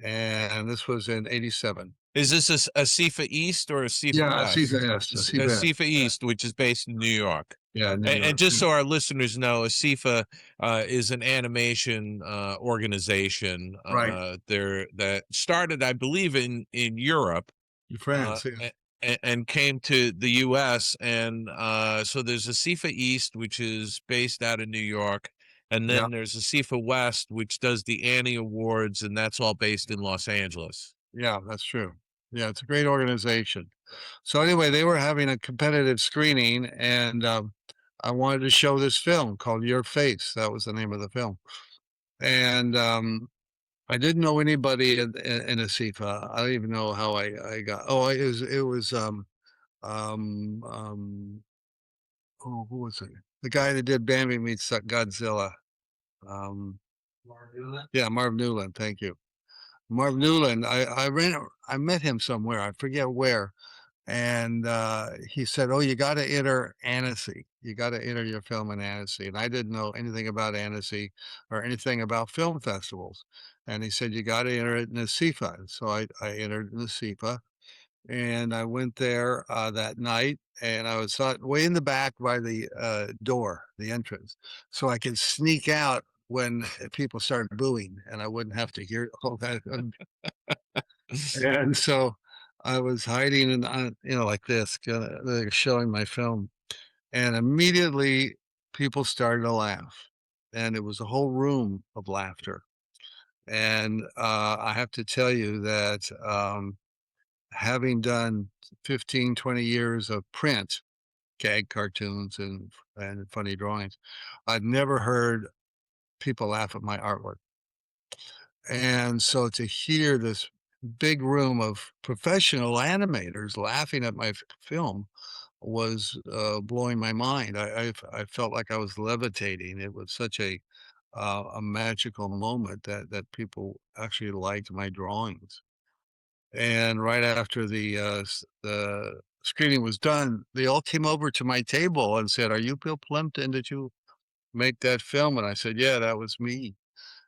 And this was in 87. Is this a SIFA East or a SIFA Yeah, West? SIFA A SIFA East, which is based in New York. Yeah, New York. And just so our listeners know, a SIFA is an animation organization Right. that started, I believe, in Europe. France, and came to the U.S. And so there's a SIFA East, which is based out of New York. And then there's a SIFA West, which does the Annie Awards, and that's all based in Los Angeles. Yeah, that's true. Yeah, it's a great organization. So anyway, they were having a competitive screening, and I wanted to show this film called Your Face. That was the name of the film. And I didn't know anybody in a SIFA. I don't even know how I got. Oh, it was oh, who was it? The guy that did Bambi Meets Godzilla. Yeah, Marv Newland. Thank you. Marv Newland, I met him somewhere. I forget where. And he said, "Oh, you got to enter Annecy. You got to enter your film in Annecy." And I didn't know anything about Annecy or anything about film festivals. And he said, "You got to enter it in the SIFA." So I entered in the SIFA, and I went there that night, and I was way in the back by the door, the entrance, so I could sneak out when people started booing, and I wouldn't have to hear all that. And so I was hiding in, like this, showing my film, and immediately people started to laugh, and it was a whole room of laughter. And I have to tell you that having done 15, 20 years of print, gag cartoons and funny drawings, I'd never heard people laugh at my artwork. And so to hear this big room of professional animators laughing at my film was blowing my mind. I felt like I was levitating. It was such a magical moment that people actually liked my drawings. And right after the screening was done, they all came over to my table and said, "Are you Bill Plympton? Did you make that film?" And I said, "Yeah, that was me."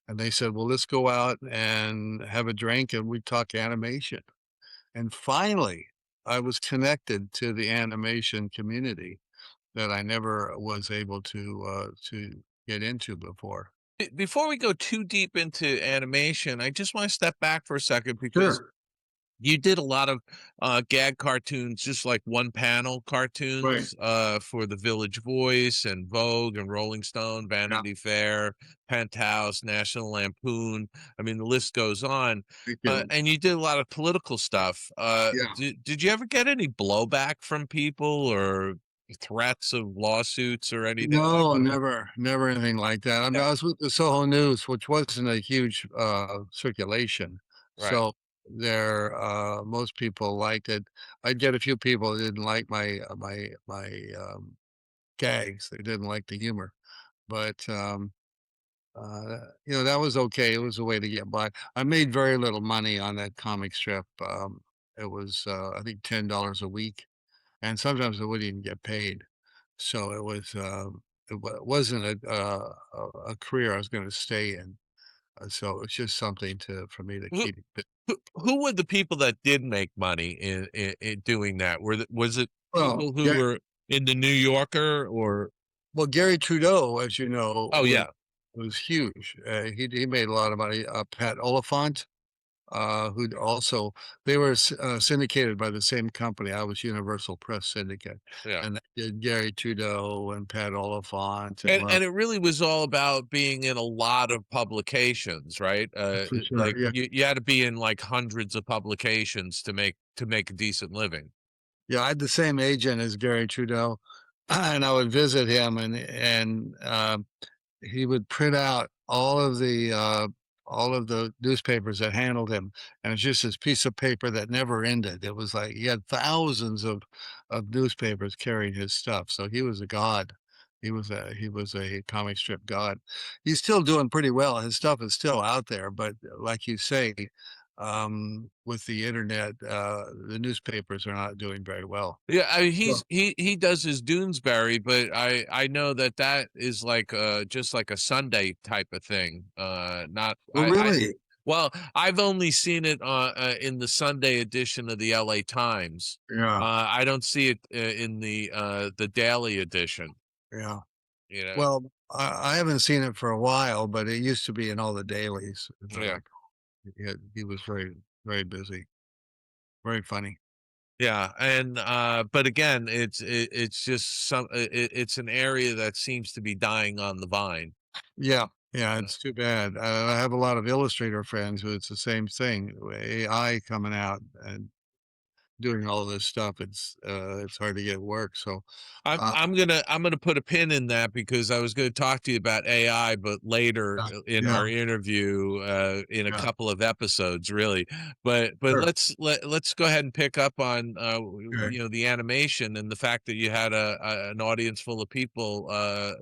And they said, "Well, let's go out and have a drink and we talk animation." And finally, I was connected to the animation community that I never was able to get into before. Before we go too deep into animation, I just want to step back for a second because you did a lot of gag cartoons, just like one panel cartoons for the Village Voice and Vogue and Rolling Stone, Vanity Fair, Penthouse, National Lampoon. I mean, the list goes on. And you did a lot of political stuff. Did you ever get any blowback from people or threats of lawsuits or anything? No, never anything like that. I mean, I was with the Soho News, which wasn't a huge circulation. Right. So most people liked it. I'd get a few people that didn't like my gags. They didn't like the humor, but that was okay. It was a way to get by. I made very little money on that comic strip. It was, I think, $10 a week, and sometimes I wouldn't even get paid. So it wasn't a career I was going to stay in. So it was just something for me to Who, keep it. who were the people that did make money in doing that? Was it Well, people who were in the New Yorker or? Well, Gary Trudeau, as you know, Oh yeah, was huge. He made a lot of money. Pat Oliphant, who'd also they were syndicated by the same company. I was Universal Press Syndicate, yeah. and they did Gary Trudeau and Pat Oliphant, And it really was all about being in a lot of publications, right? for sure, Like yeah, you had to be in like hundreds of publications to make a decent living. yeah. I had the same agent as Gary Trudeau, and I would visit him, he would print out all of the newspapers that handled him, and it's just this piece of paper that never ended. It was like he had thousands of newspapers carrying his stuff. So he was a god. He was a comic strip god. He's still doing pretty well. His stuff is still out there, but like you say, with the internet, the newspapers are not doing very well. Yeah, I mean, So, he does his Doonesbury, but I know that is like just like a Sunday type of thing. Not well, really, well, I've only seen it in the Sunday edition of the LA Times. yeah, I don't see it in the daily edition. yeah. You know, Well, I haven't seen it for a while, but it used to be in all the dailies. yeah. He was very, very busy, very funny. Yeah, and but again, it's just it's an area that seems to be dying on the vine. Yeah, yeah, it's too bad. I have a lot of illustrator friends who it's the same thing. AI coming out and doing all this stuff. It's hard to get work. So, uh, I'm gonna put a pin in that because I was gonna talk to you about AI, but later in yeah, our interview, in a yeah, couple of episodes, really. But sure. let's go ahead and pick up on Okay. the animation and the fact that you had an audience full of people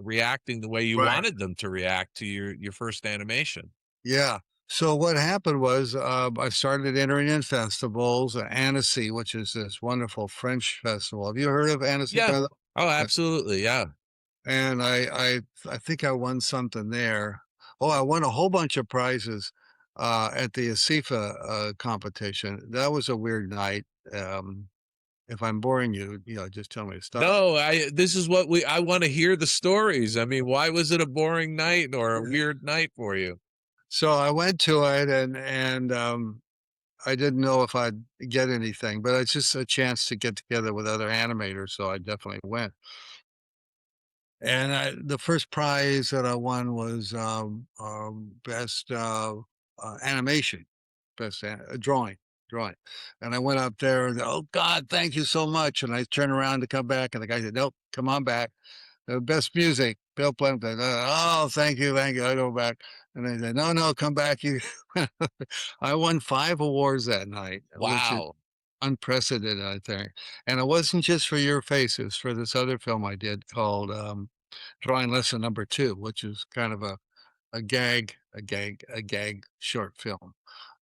reacting the way you Right. wanted them to react to your first animation. Yeah. So what happened was I started entering in festivals, Annecy, which is this wonderful French festival. Have you heard of Annecy, Yeah. by the Oh, way? absolutely. Yeah. And I think I won something there. Oh, I won a whole bunch of prizes at the ASIFA competition. That was a weird night. If I'm boring you, just tell me to stop. No, this is what I want to hear the stories. I mean, why was it a boring night or a weird night for you? So I went to it, and I didn't know if I'd get anything, but it's just a chance to get together with other animators, so I definitely went. And the first prize that I won was best animation, best drawing. And I went up there and, oh God, thank you so much. And I turned around to come back, and the guy said, nope, come on back. The best music, Bill Plympton. Oh, thank you. I go back. And they said, no, come back. You, I won 5 awards that night, which is Wow. unprecedented, I think. And it wasn't just for Your Face; it was for this other film I did called Drawing Lesson Number 2, which is kind of a gag short film.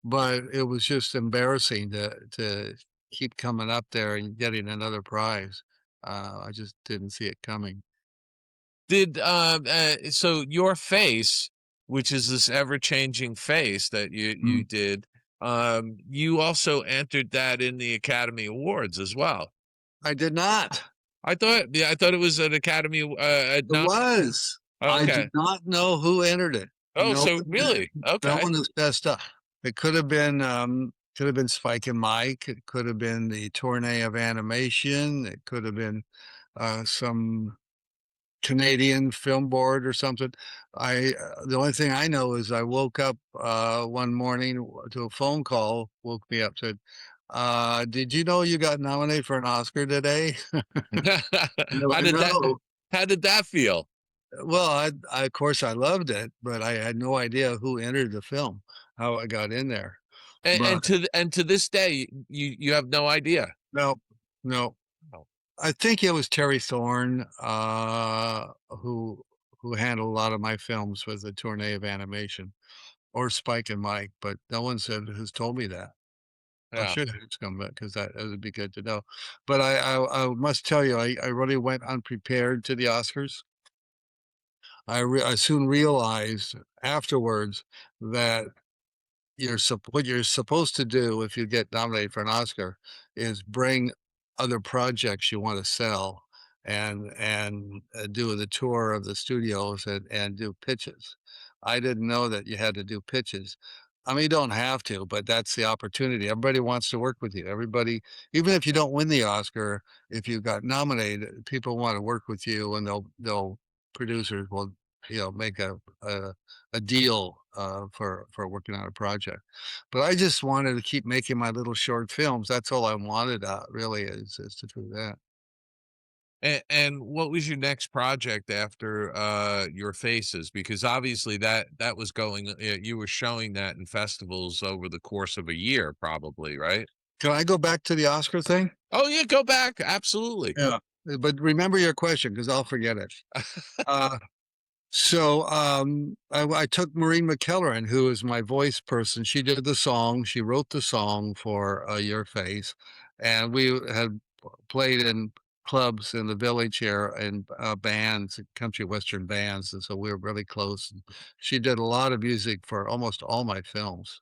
But it was just embarrassing to keep coming up there and getting another prize. I just didn't see it coming. Did so your face, which is this ever-changing face that you did, you also entered that in the Academy Awards as well. I did not. I thought it was an Academy It was. I okay. did not know who entered it. Oh, No, so really? Okay. no one is best up. It could have been Spike and Mike. It could have been the Tournée of Animation. It could have been some Canadian film board or something. The only thing I know is I woke up one morning to a phone call, woke me up, said, did you know you got nominated for an Oscar today? How did that feel? Well, I of course I loved it, but I had no idea who entered the film, how I got in there. And to this day, you have no idea. No. I think it was Terry Thorne who handled a lot of my films with the Tournée of Animation, or Spike and Mike, but no one has told me that. I should ask them because that would be good to know. But I must tell you, I really went unprepared to the Oscars. I soon realized afterwards that what you're supposed to do if you get nominated for an Oscar is bring other projects you want to sell and do the tour of the studios and do pitches. I didn't know that you had to do pitches. I mean, you don't have to, but that's the opportunity. Everybody wants to work with you. Everybody, even if you don't win the Oscar, if you got nominated, people want to work with you, and they'll producers will make a deal for working on a project. But I just wanted to keep making my little short films. That's all I wanted really is to do that. And what was your next project after Your Faces? Because obviously that was going, you were showing that in festivals over the course of a year, probably, right? Can I go back to the Oscar thing? Oh yeah, go back. Absolutely. Yeah. But remember your question because I'll forget it. So I took Maureen McKelleran, who is my voice person. She did the song. She wrote the song for Your Face. And we had played in clubs in the village here and bands, country western bands. And so we were really close. And she did a lot of music for almost all my films.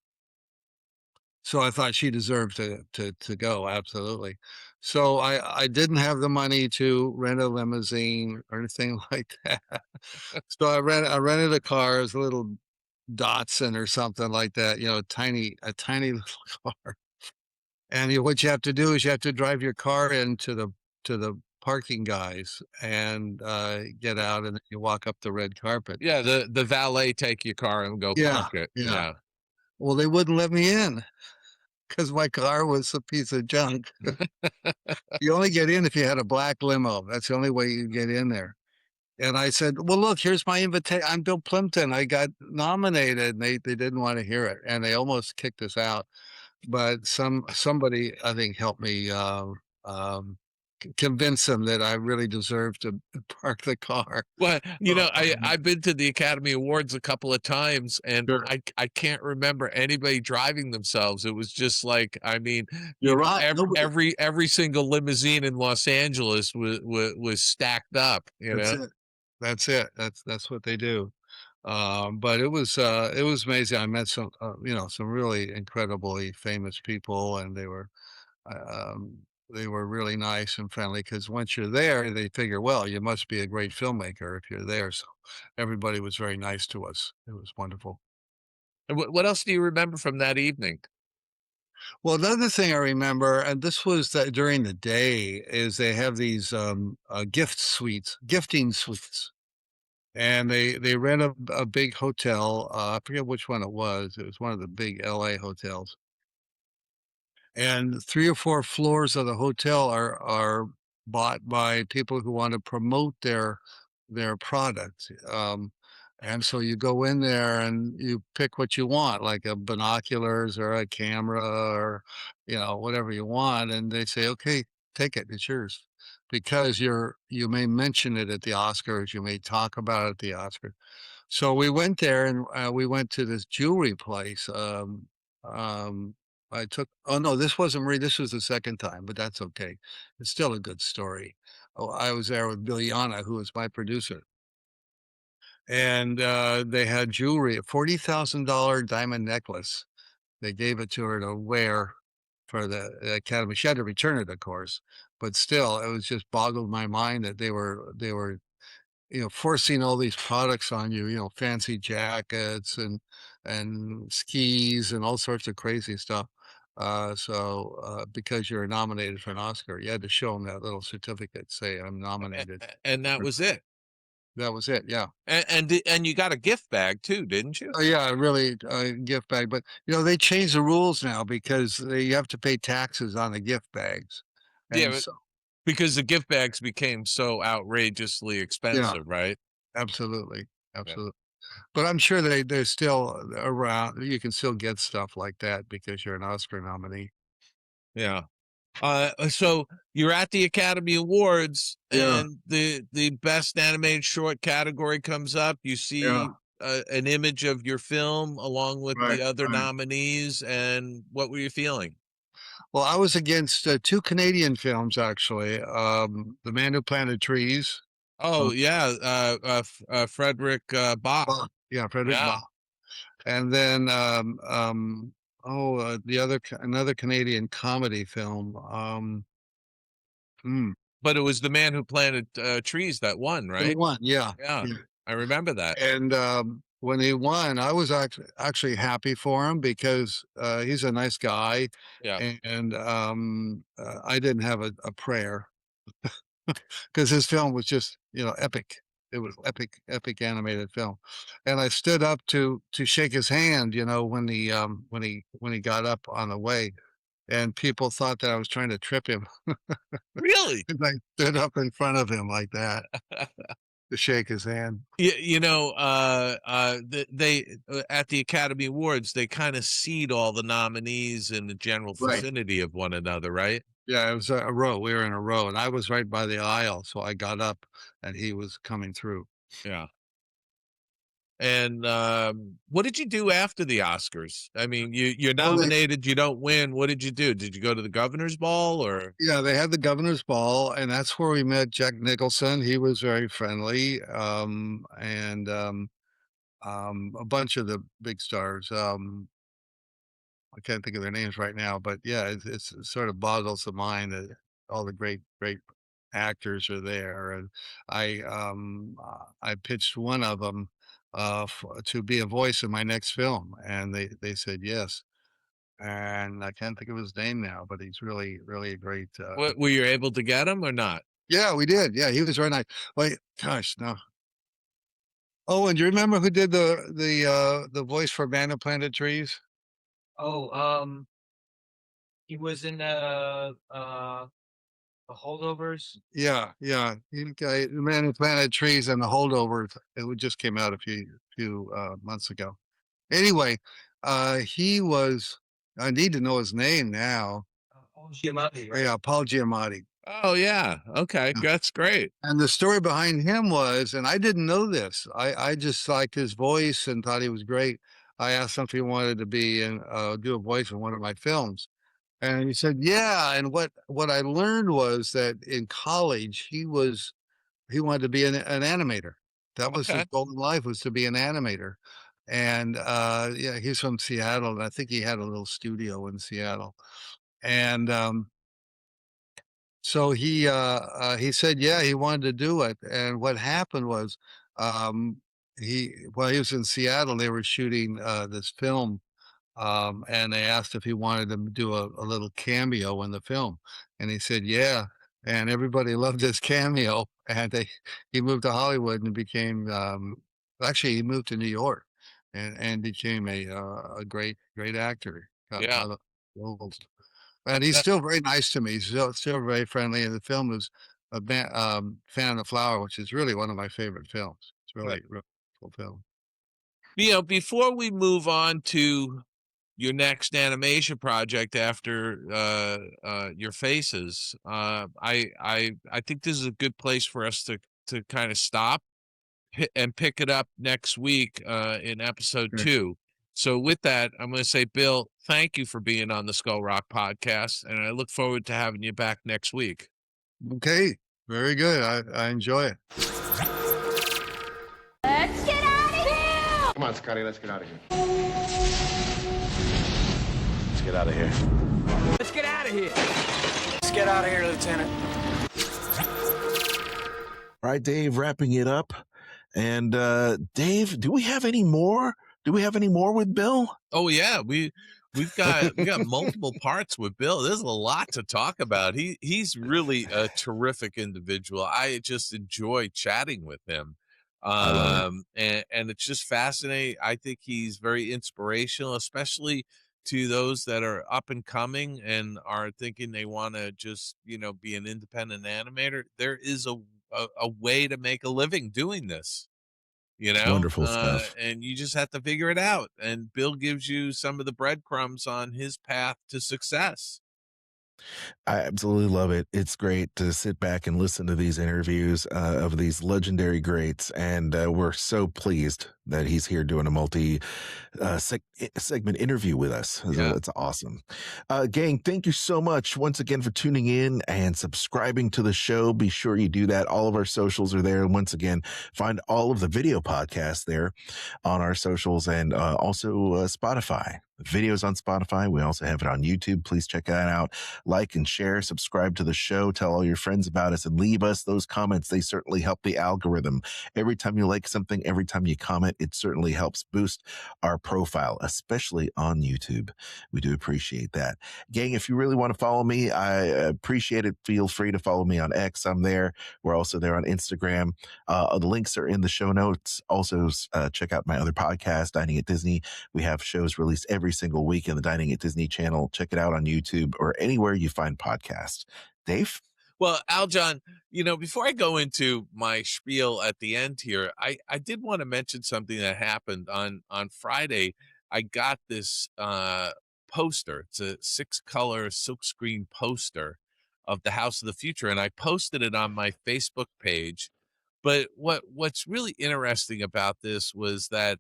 So I thought she deserved to go, absolutely. So I didn't have the money to rent a limousine or anything like that. So I rented a car, as a little Datsun or something like that, a tiny little car. And what you have to do is you have to drive your car into the parking guys and get out, and then you walk up the red carpet. Yeah, the valet take your car and go park it. Yeah. Well, they wouldn't let me in because my car was a piece of junk. You only get in if you had a black limo. That's the only way you get in there. And I said, well, look, here's my invitation. I'm Bill Plympton. I got nominated. And they didn't want to hear it. And they almost kicked us out. But somebody, I think, helped me convince them that I really deserved to park the car. Well, I've been to the Academy Awards a couple of times, and I can't remember anybody driving themselves. It was just like, I mean, you're right. Every single limousine in Los Angeles was stacked up. That's it. That's what they do. But it was amazing. I met some really incredibly famous people, and they were really nice and friendly because once you're there, they figure, well, you must be a great filmmaker if you're there. So everybody was very nice to us. It was wonderful. And what else do you remember from that evening? Well, another thing I remember, and this was during the day, is they have these gifting suites. And they rent a big hotel. I forget which one it was. It was one of the big LA hotels. And 3 or 4 floors of the hotel are bought by people who want to promote their product. And so you go in there and you pick what you want, like a binoculars or a camera or whatever you want, and they say, okay, take it, it's yours. Because you may mention it at the Oscars, you may talk about it at the Oscars. So we went there and we went to this jewelry place. Oh no, this wasn't Marie. This was the second time, but that's okay. It's still a good story. Oh, I was there with Biljana, who was my producer. And they had jewelry, a $40,000 diamond necklace. They gave it to her to wear for the Academy. She had to return it, of course, but still, it was just boggled my mind that they were forcing all these products on you, fancy jackets and skis and all sorts of crazy stuff. Because you're nominated for an Oscar, you had to show them that little certificate, say I'm nominated. And that was it. That was it. Yeah. And you got a gift bag too, didn't you? Oh yeah, really gift bag. But they changed the rules now because you have to pay taxes on the gift bags. And because the gift bags became so outrageously expensive, right? Absolutely. But I'm sure they're still around. You can still get stuff like that because you're an Oscar nominee. Yeah. So you're at the Academy Awards, Yeah. and the best animated short category comes up. You see an image of your film along with Right, the other right. nominees, and what were you feeling? Well, I was against two Canadian films actually. The Man Who Planted Trees. Oh yeah, Frederick Bach. Bach. Yeah, Frederick Yeah. Bach. And then the other another Canadian comedy film. But it was The Man Who Planted Trees that won, The right? one, yeah. Yeah, I remember that. And when he won, I was actually happy for him because he's a nice guy. Yeah. And I didn't have a prayer because his film was just, epic. It was epic animated film. And I stood up to shake his hand, when he got up on the way, and people thought that I was trying to trip him. Really? And I stood up in front of him like that to shake his hand. They at the Academy Awards, they kind of seed all the nominees in the general Right. vicinity of one another, right? Yeah, it was a row. We were in a row, and I was right by the aisle, so I got up, and he was coming through. Yeah. And what did you do after the Oscars? I mean, you're nominated, you don't win. What did you do? Did you go to the governor's ball, or? Yeah, they had the governor's ball, and that's where we met Jack Nicholson. He was very friendly, and a bunch of the big stars. I can't think of their names right now, but yeah, it sort of boggles the mind that all the great actors are there. And I pitched one of them to be a voice in my next film, and they said yes. And I can't think of his name now, but he's really really a great. What, were you able to get him or not? Yeah, we did. Yeah, he was very nice. Wait, gosh, no. Oh, and do you remember who did the voice for Man Who Planted Trees? Oh, he was in the Holdovers. Yeah, yeah. The Man Who Planted Trees and the Holdovers. Just came out a few months ago. Anyway, he was. I need to know his name now. Paul Giamatti. Right? Yeah, Paul Giamatti. Oh yeah, okay, that's great. And the story behind him was, and I didn't know this. I just liked his voice and thought he was great. I asked him if he wanted to be and do a voice in one of my films. And he said, yeah. And what I learned was that in college, he wanted to be an animator. That was his goal in life, was to be an animator. And yeah, he's from Seattle. And I think he had a little studio in Seattle. And so he said, yeah, he wanted to do it. And what happened was while he was in Seattle, they were shooting this film. And they asked if he wanted to do a little cameo in the film, and he said, "Yeah." And everybody loved his cameo. And he moved to Hollywood and became. Actually, he moved to New York, and became a great actor. Got a Yeah. lot of roles. And he's still very nice to me. He's still very friendly. And the film is Fan of the Flower, which is really one of my favorite films. It's really cool film. Before we move on to your next animation project after your faces, I think this is a good place for us to kind of stop and pick it up next week in episode 2. So with that, I'm going to say, Bill, thank you for being on the Skull Rock podcast, and I look forward to having you back next week. Okay, very good. I enjoy it. Let's get out of here! Come on, Scotty, let's get out of here. Let's get out of here. Let's get out of here. Let's get out of here, Lieutenant. All right, Dave, wrapping it up. And Dave, do we have any more? Do we have any more with Bill? Oh yeah, we got multiple parts with Bill. There's a lot to talk about. He's really a terrific individual. I just enjoy chatting with him. And it's just fascinating. I think he's very inspirational, especially to those that are up and coming and are thinking they want to just, be an independent animator. There is a way to make a living doing this. Wonderful stuff. and you just have to figure it out. And Bill gives you some of the breadcrumbs on his path to success. I absolutely love it. It's great to sit back and listen to these interviews of these legendary greats, and we're so pleased that he's here doing a segment interview with us. Yeah. It's awesome. Gang, thank you so much once again for tuning in and subscribing to the show. Be sure you do that. All of our socials are there. And once again, find all of the video podcasts there on our socials, and also Spotify. Videos on Spotify. We also have it on YouTube. Please check that out. Like and share, subscribe to the show, tell all your friends about us, and leave us those comments. They certainly help the algorithm. Every time you like something, every time you comment, it certainly helps boost our profile, especially on YouTube. We do appreciate that. Gang, if you really want to follow me, I appreciate it. Feel free to follow me on X. I'm there. We're also there on Instagram. The links are in the show notes. Also, check out my other podcast, Dining at Disney. We have shows released every single week in the Dining at Disney channel. Check it out on YouTube or anywhere you find podcasts. Dave? Well, Aljon, before I go into my spiel at the end here, I did want to mention something that happened on Friday. I got this poster. It's a 6-color silkscreen poster of the House of the Future, and I posted it on my Facebook page. But what's really interesting about this was that,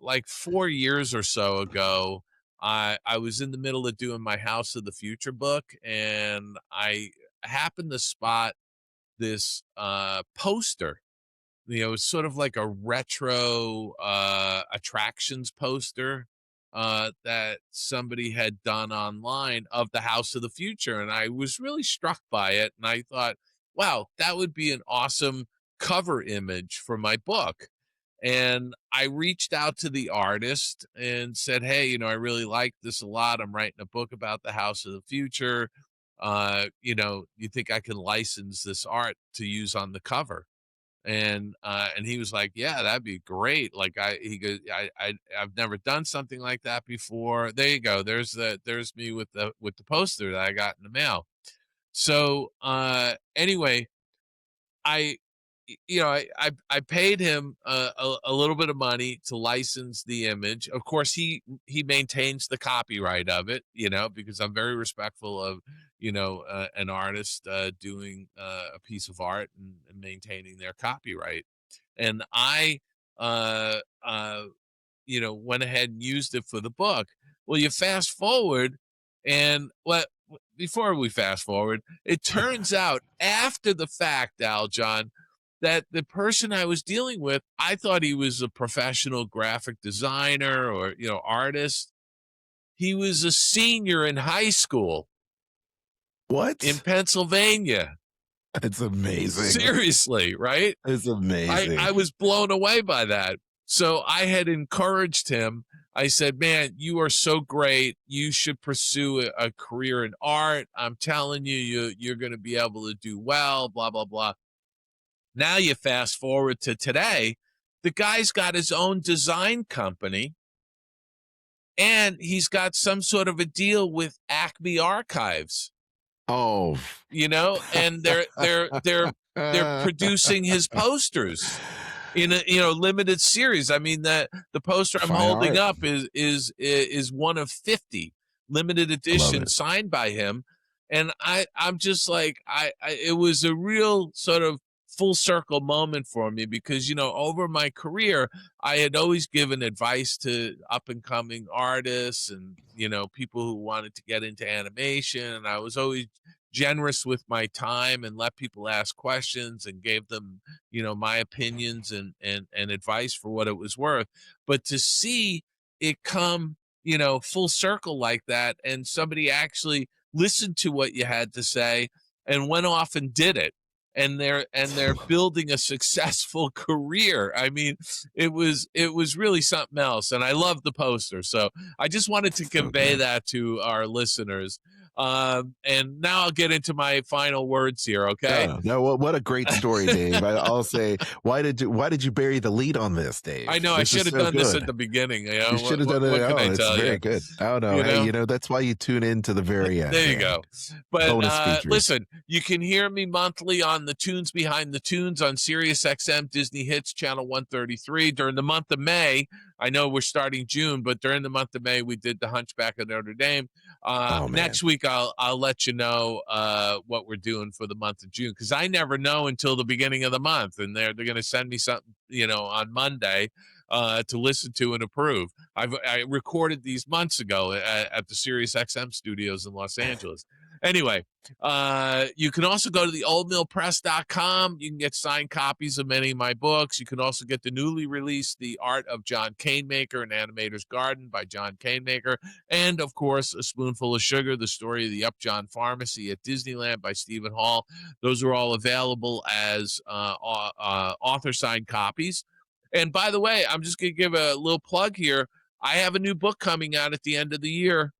like 4 years or so ago, I was in the middle of doing my House of the Future book, and I happened to spot this poster. It's sort of like a retro attractions poster that somebody had done online of the House of the Future. And I was really struck by it. And I thought, wow, that would be an awesome cover image for my book. And I reached out to the artist and said, hey, I really like this a lot. I'm writing a book about the House of the Future. You think I can license this art to use on the cover? And he was like, yeah, that'd be great. Like I've never done something like that before. There you go. There's me with the poster that I got in the mail. So anyway, I paid him a little bit of money to license the image. Of course, he maintains the copyright of it, because I'm very respectful of, an artist doing a piece of art and maintaining their copyright. And I, went ahead and used it for the book. Well, you fast forward, and before we fast forward, it turns out after the fact, Aljon, that the person I was dealing with, I thought he was a professional graphic designer or, artist. He was a senior in high school. What? In Pennsylvania. It's amazing. Seriously, right? It's amazing. I was blown away by that. So I had encouraged him. I said, man, you are so great. You should pursue a career in art. I'm telling you, you're going to be able to do well, blah, blah, blah. Now you fast forward to today, the guy's got his own design company, and he's got some sort of a deal with Acme Archives. Oh, and they're producing his posters in a limited series. I mean, the poster I'm holding up is one of 50 limited edition signed by him, and I'm just like it was a real sort of full circle moment for me because, over my career, I had always given advice to up and coming artists and, people who wanted to get into animation. And I was always generous with my time and let people ask questions and gave them, my opinions and advice for what it was worth. But to see it come, full circle like that, and somebody actually listened to what you had to say and went off and did it. And they're building a successful career. I mean, it was really something else, and I love the poster. So I just wanted to convey that to our listeners. And now I'll get into my final words here. Okay. No, what a great story, Dave. I'll say, why did you bury the lead on this, Dave? I know I should have done this at the beginning. You know, You should have done it. What can I It's tell very you? good. Oh no, hey, that's why you tune in to the very end. There you man. go. But Bonus features. listen, you can hear me monthly on the Tunes Behind the Tunes on Sirius XM Disney Hits Channel 133 during the month of May. I know we're starting June, but during the month of May, we did The Hunchback of Notre Dame. Next week, I'll let you know what we're doing for the month of June, because I never know until the beginning of the month, and they're going to send me something, on Monday to listen to and approve. I recorded these months ago at the Sirius XM studios in Los Angeles. Anyway, you can also go to the oldmillpress.com. You can get signed copies of many of my books. You can also get the newly released The Art of John Canemaker, An Animator's Garden by John Canemaker. And, of course, A Spoonful of Sugar, the story of the Upjohn Pharmacy at Disneyland by Stephen Hall. Those are all available as author-signed copies. And, by the way, I'm just going to give a little plug here. I have a new book coming out at the end of the year.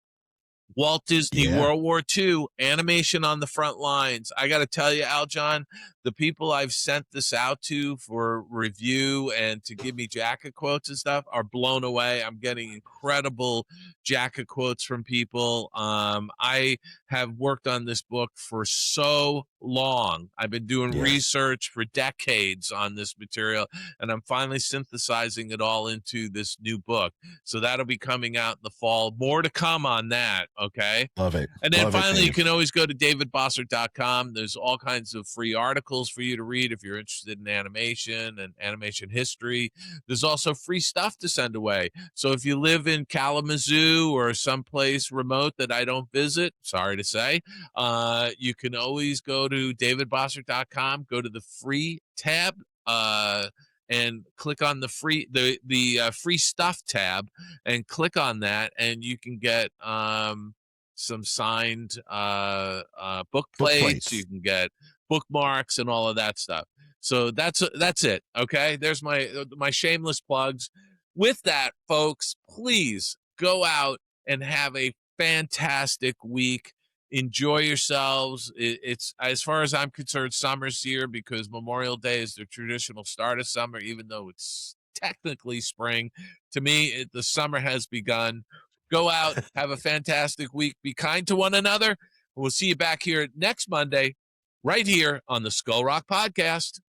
Walt Disney, World War II, animation on the front lines. I got to tell you, Aljon, the people I've sent this out to for review and to give me jacket quotes and stuff are blown away. I'm getting incredible jacket quotes from people. I have worked on this book for so long. I've been doing research for decades on this material, and I'm finally synthesizing it all into this new book. So that'll be coming out in the fall. More to come on that. Okay. Love it. And then Love it, finally, you Dave. can always go to davidbossert.com. There's all kinds of free articles for you to read if you're interested in animation and animation history. There's also free stuff to send away. So if you live in Kalamazoo or someplace remote that I don't visit, sorry to say, you can always go to davidbossert.com, go to the free tab, and click on the free free stuff tab, and click on that, and you can get some signed book plates. You can get bookmarks and all of that stuff. So that's it. Okay, there's my shameless plugs. With that, folks, please go out and have a fantastic week. Enjoy yourselves. It's, as far as I'm concerned, summer's here, because Memorial Day is the traditional start of summer, even though it's technically spring. To me, the summer has begun. Go out, have a fantastic week. Be kind to one another. We'll see you back here next Monday, right here on the Skull Rock Podcast.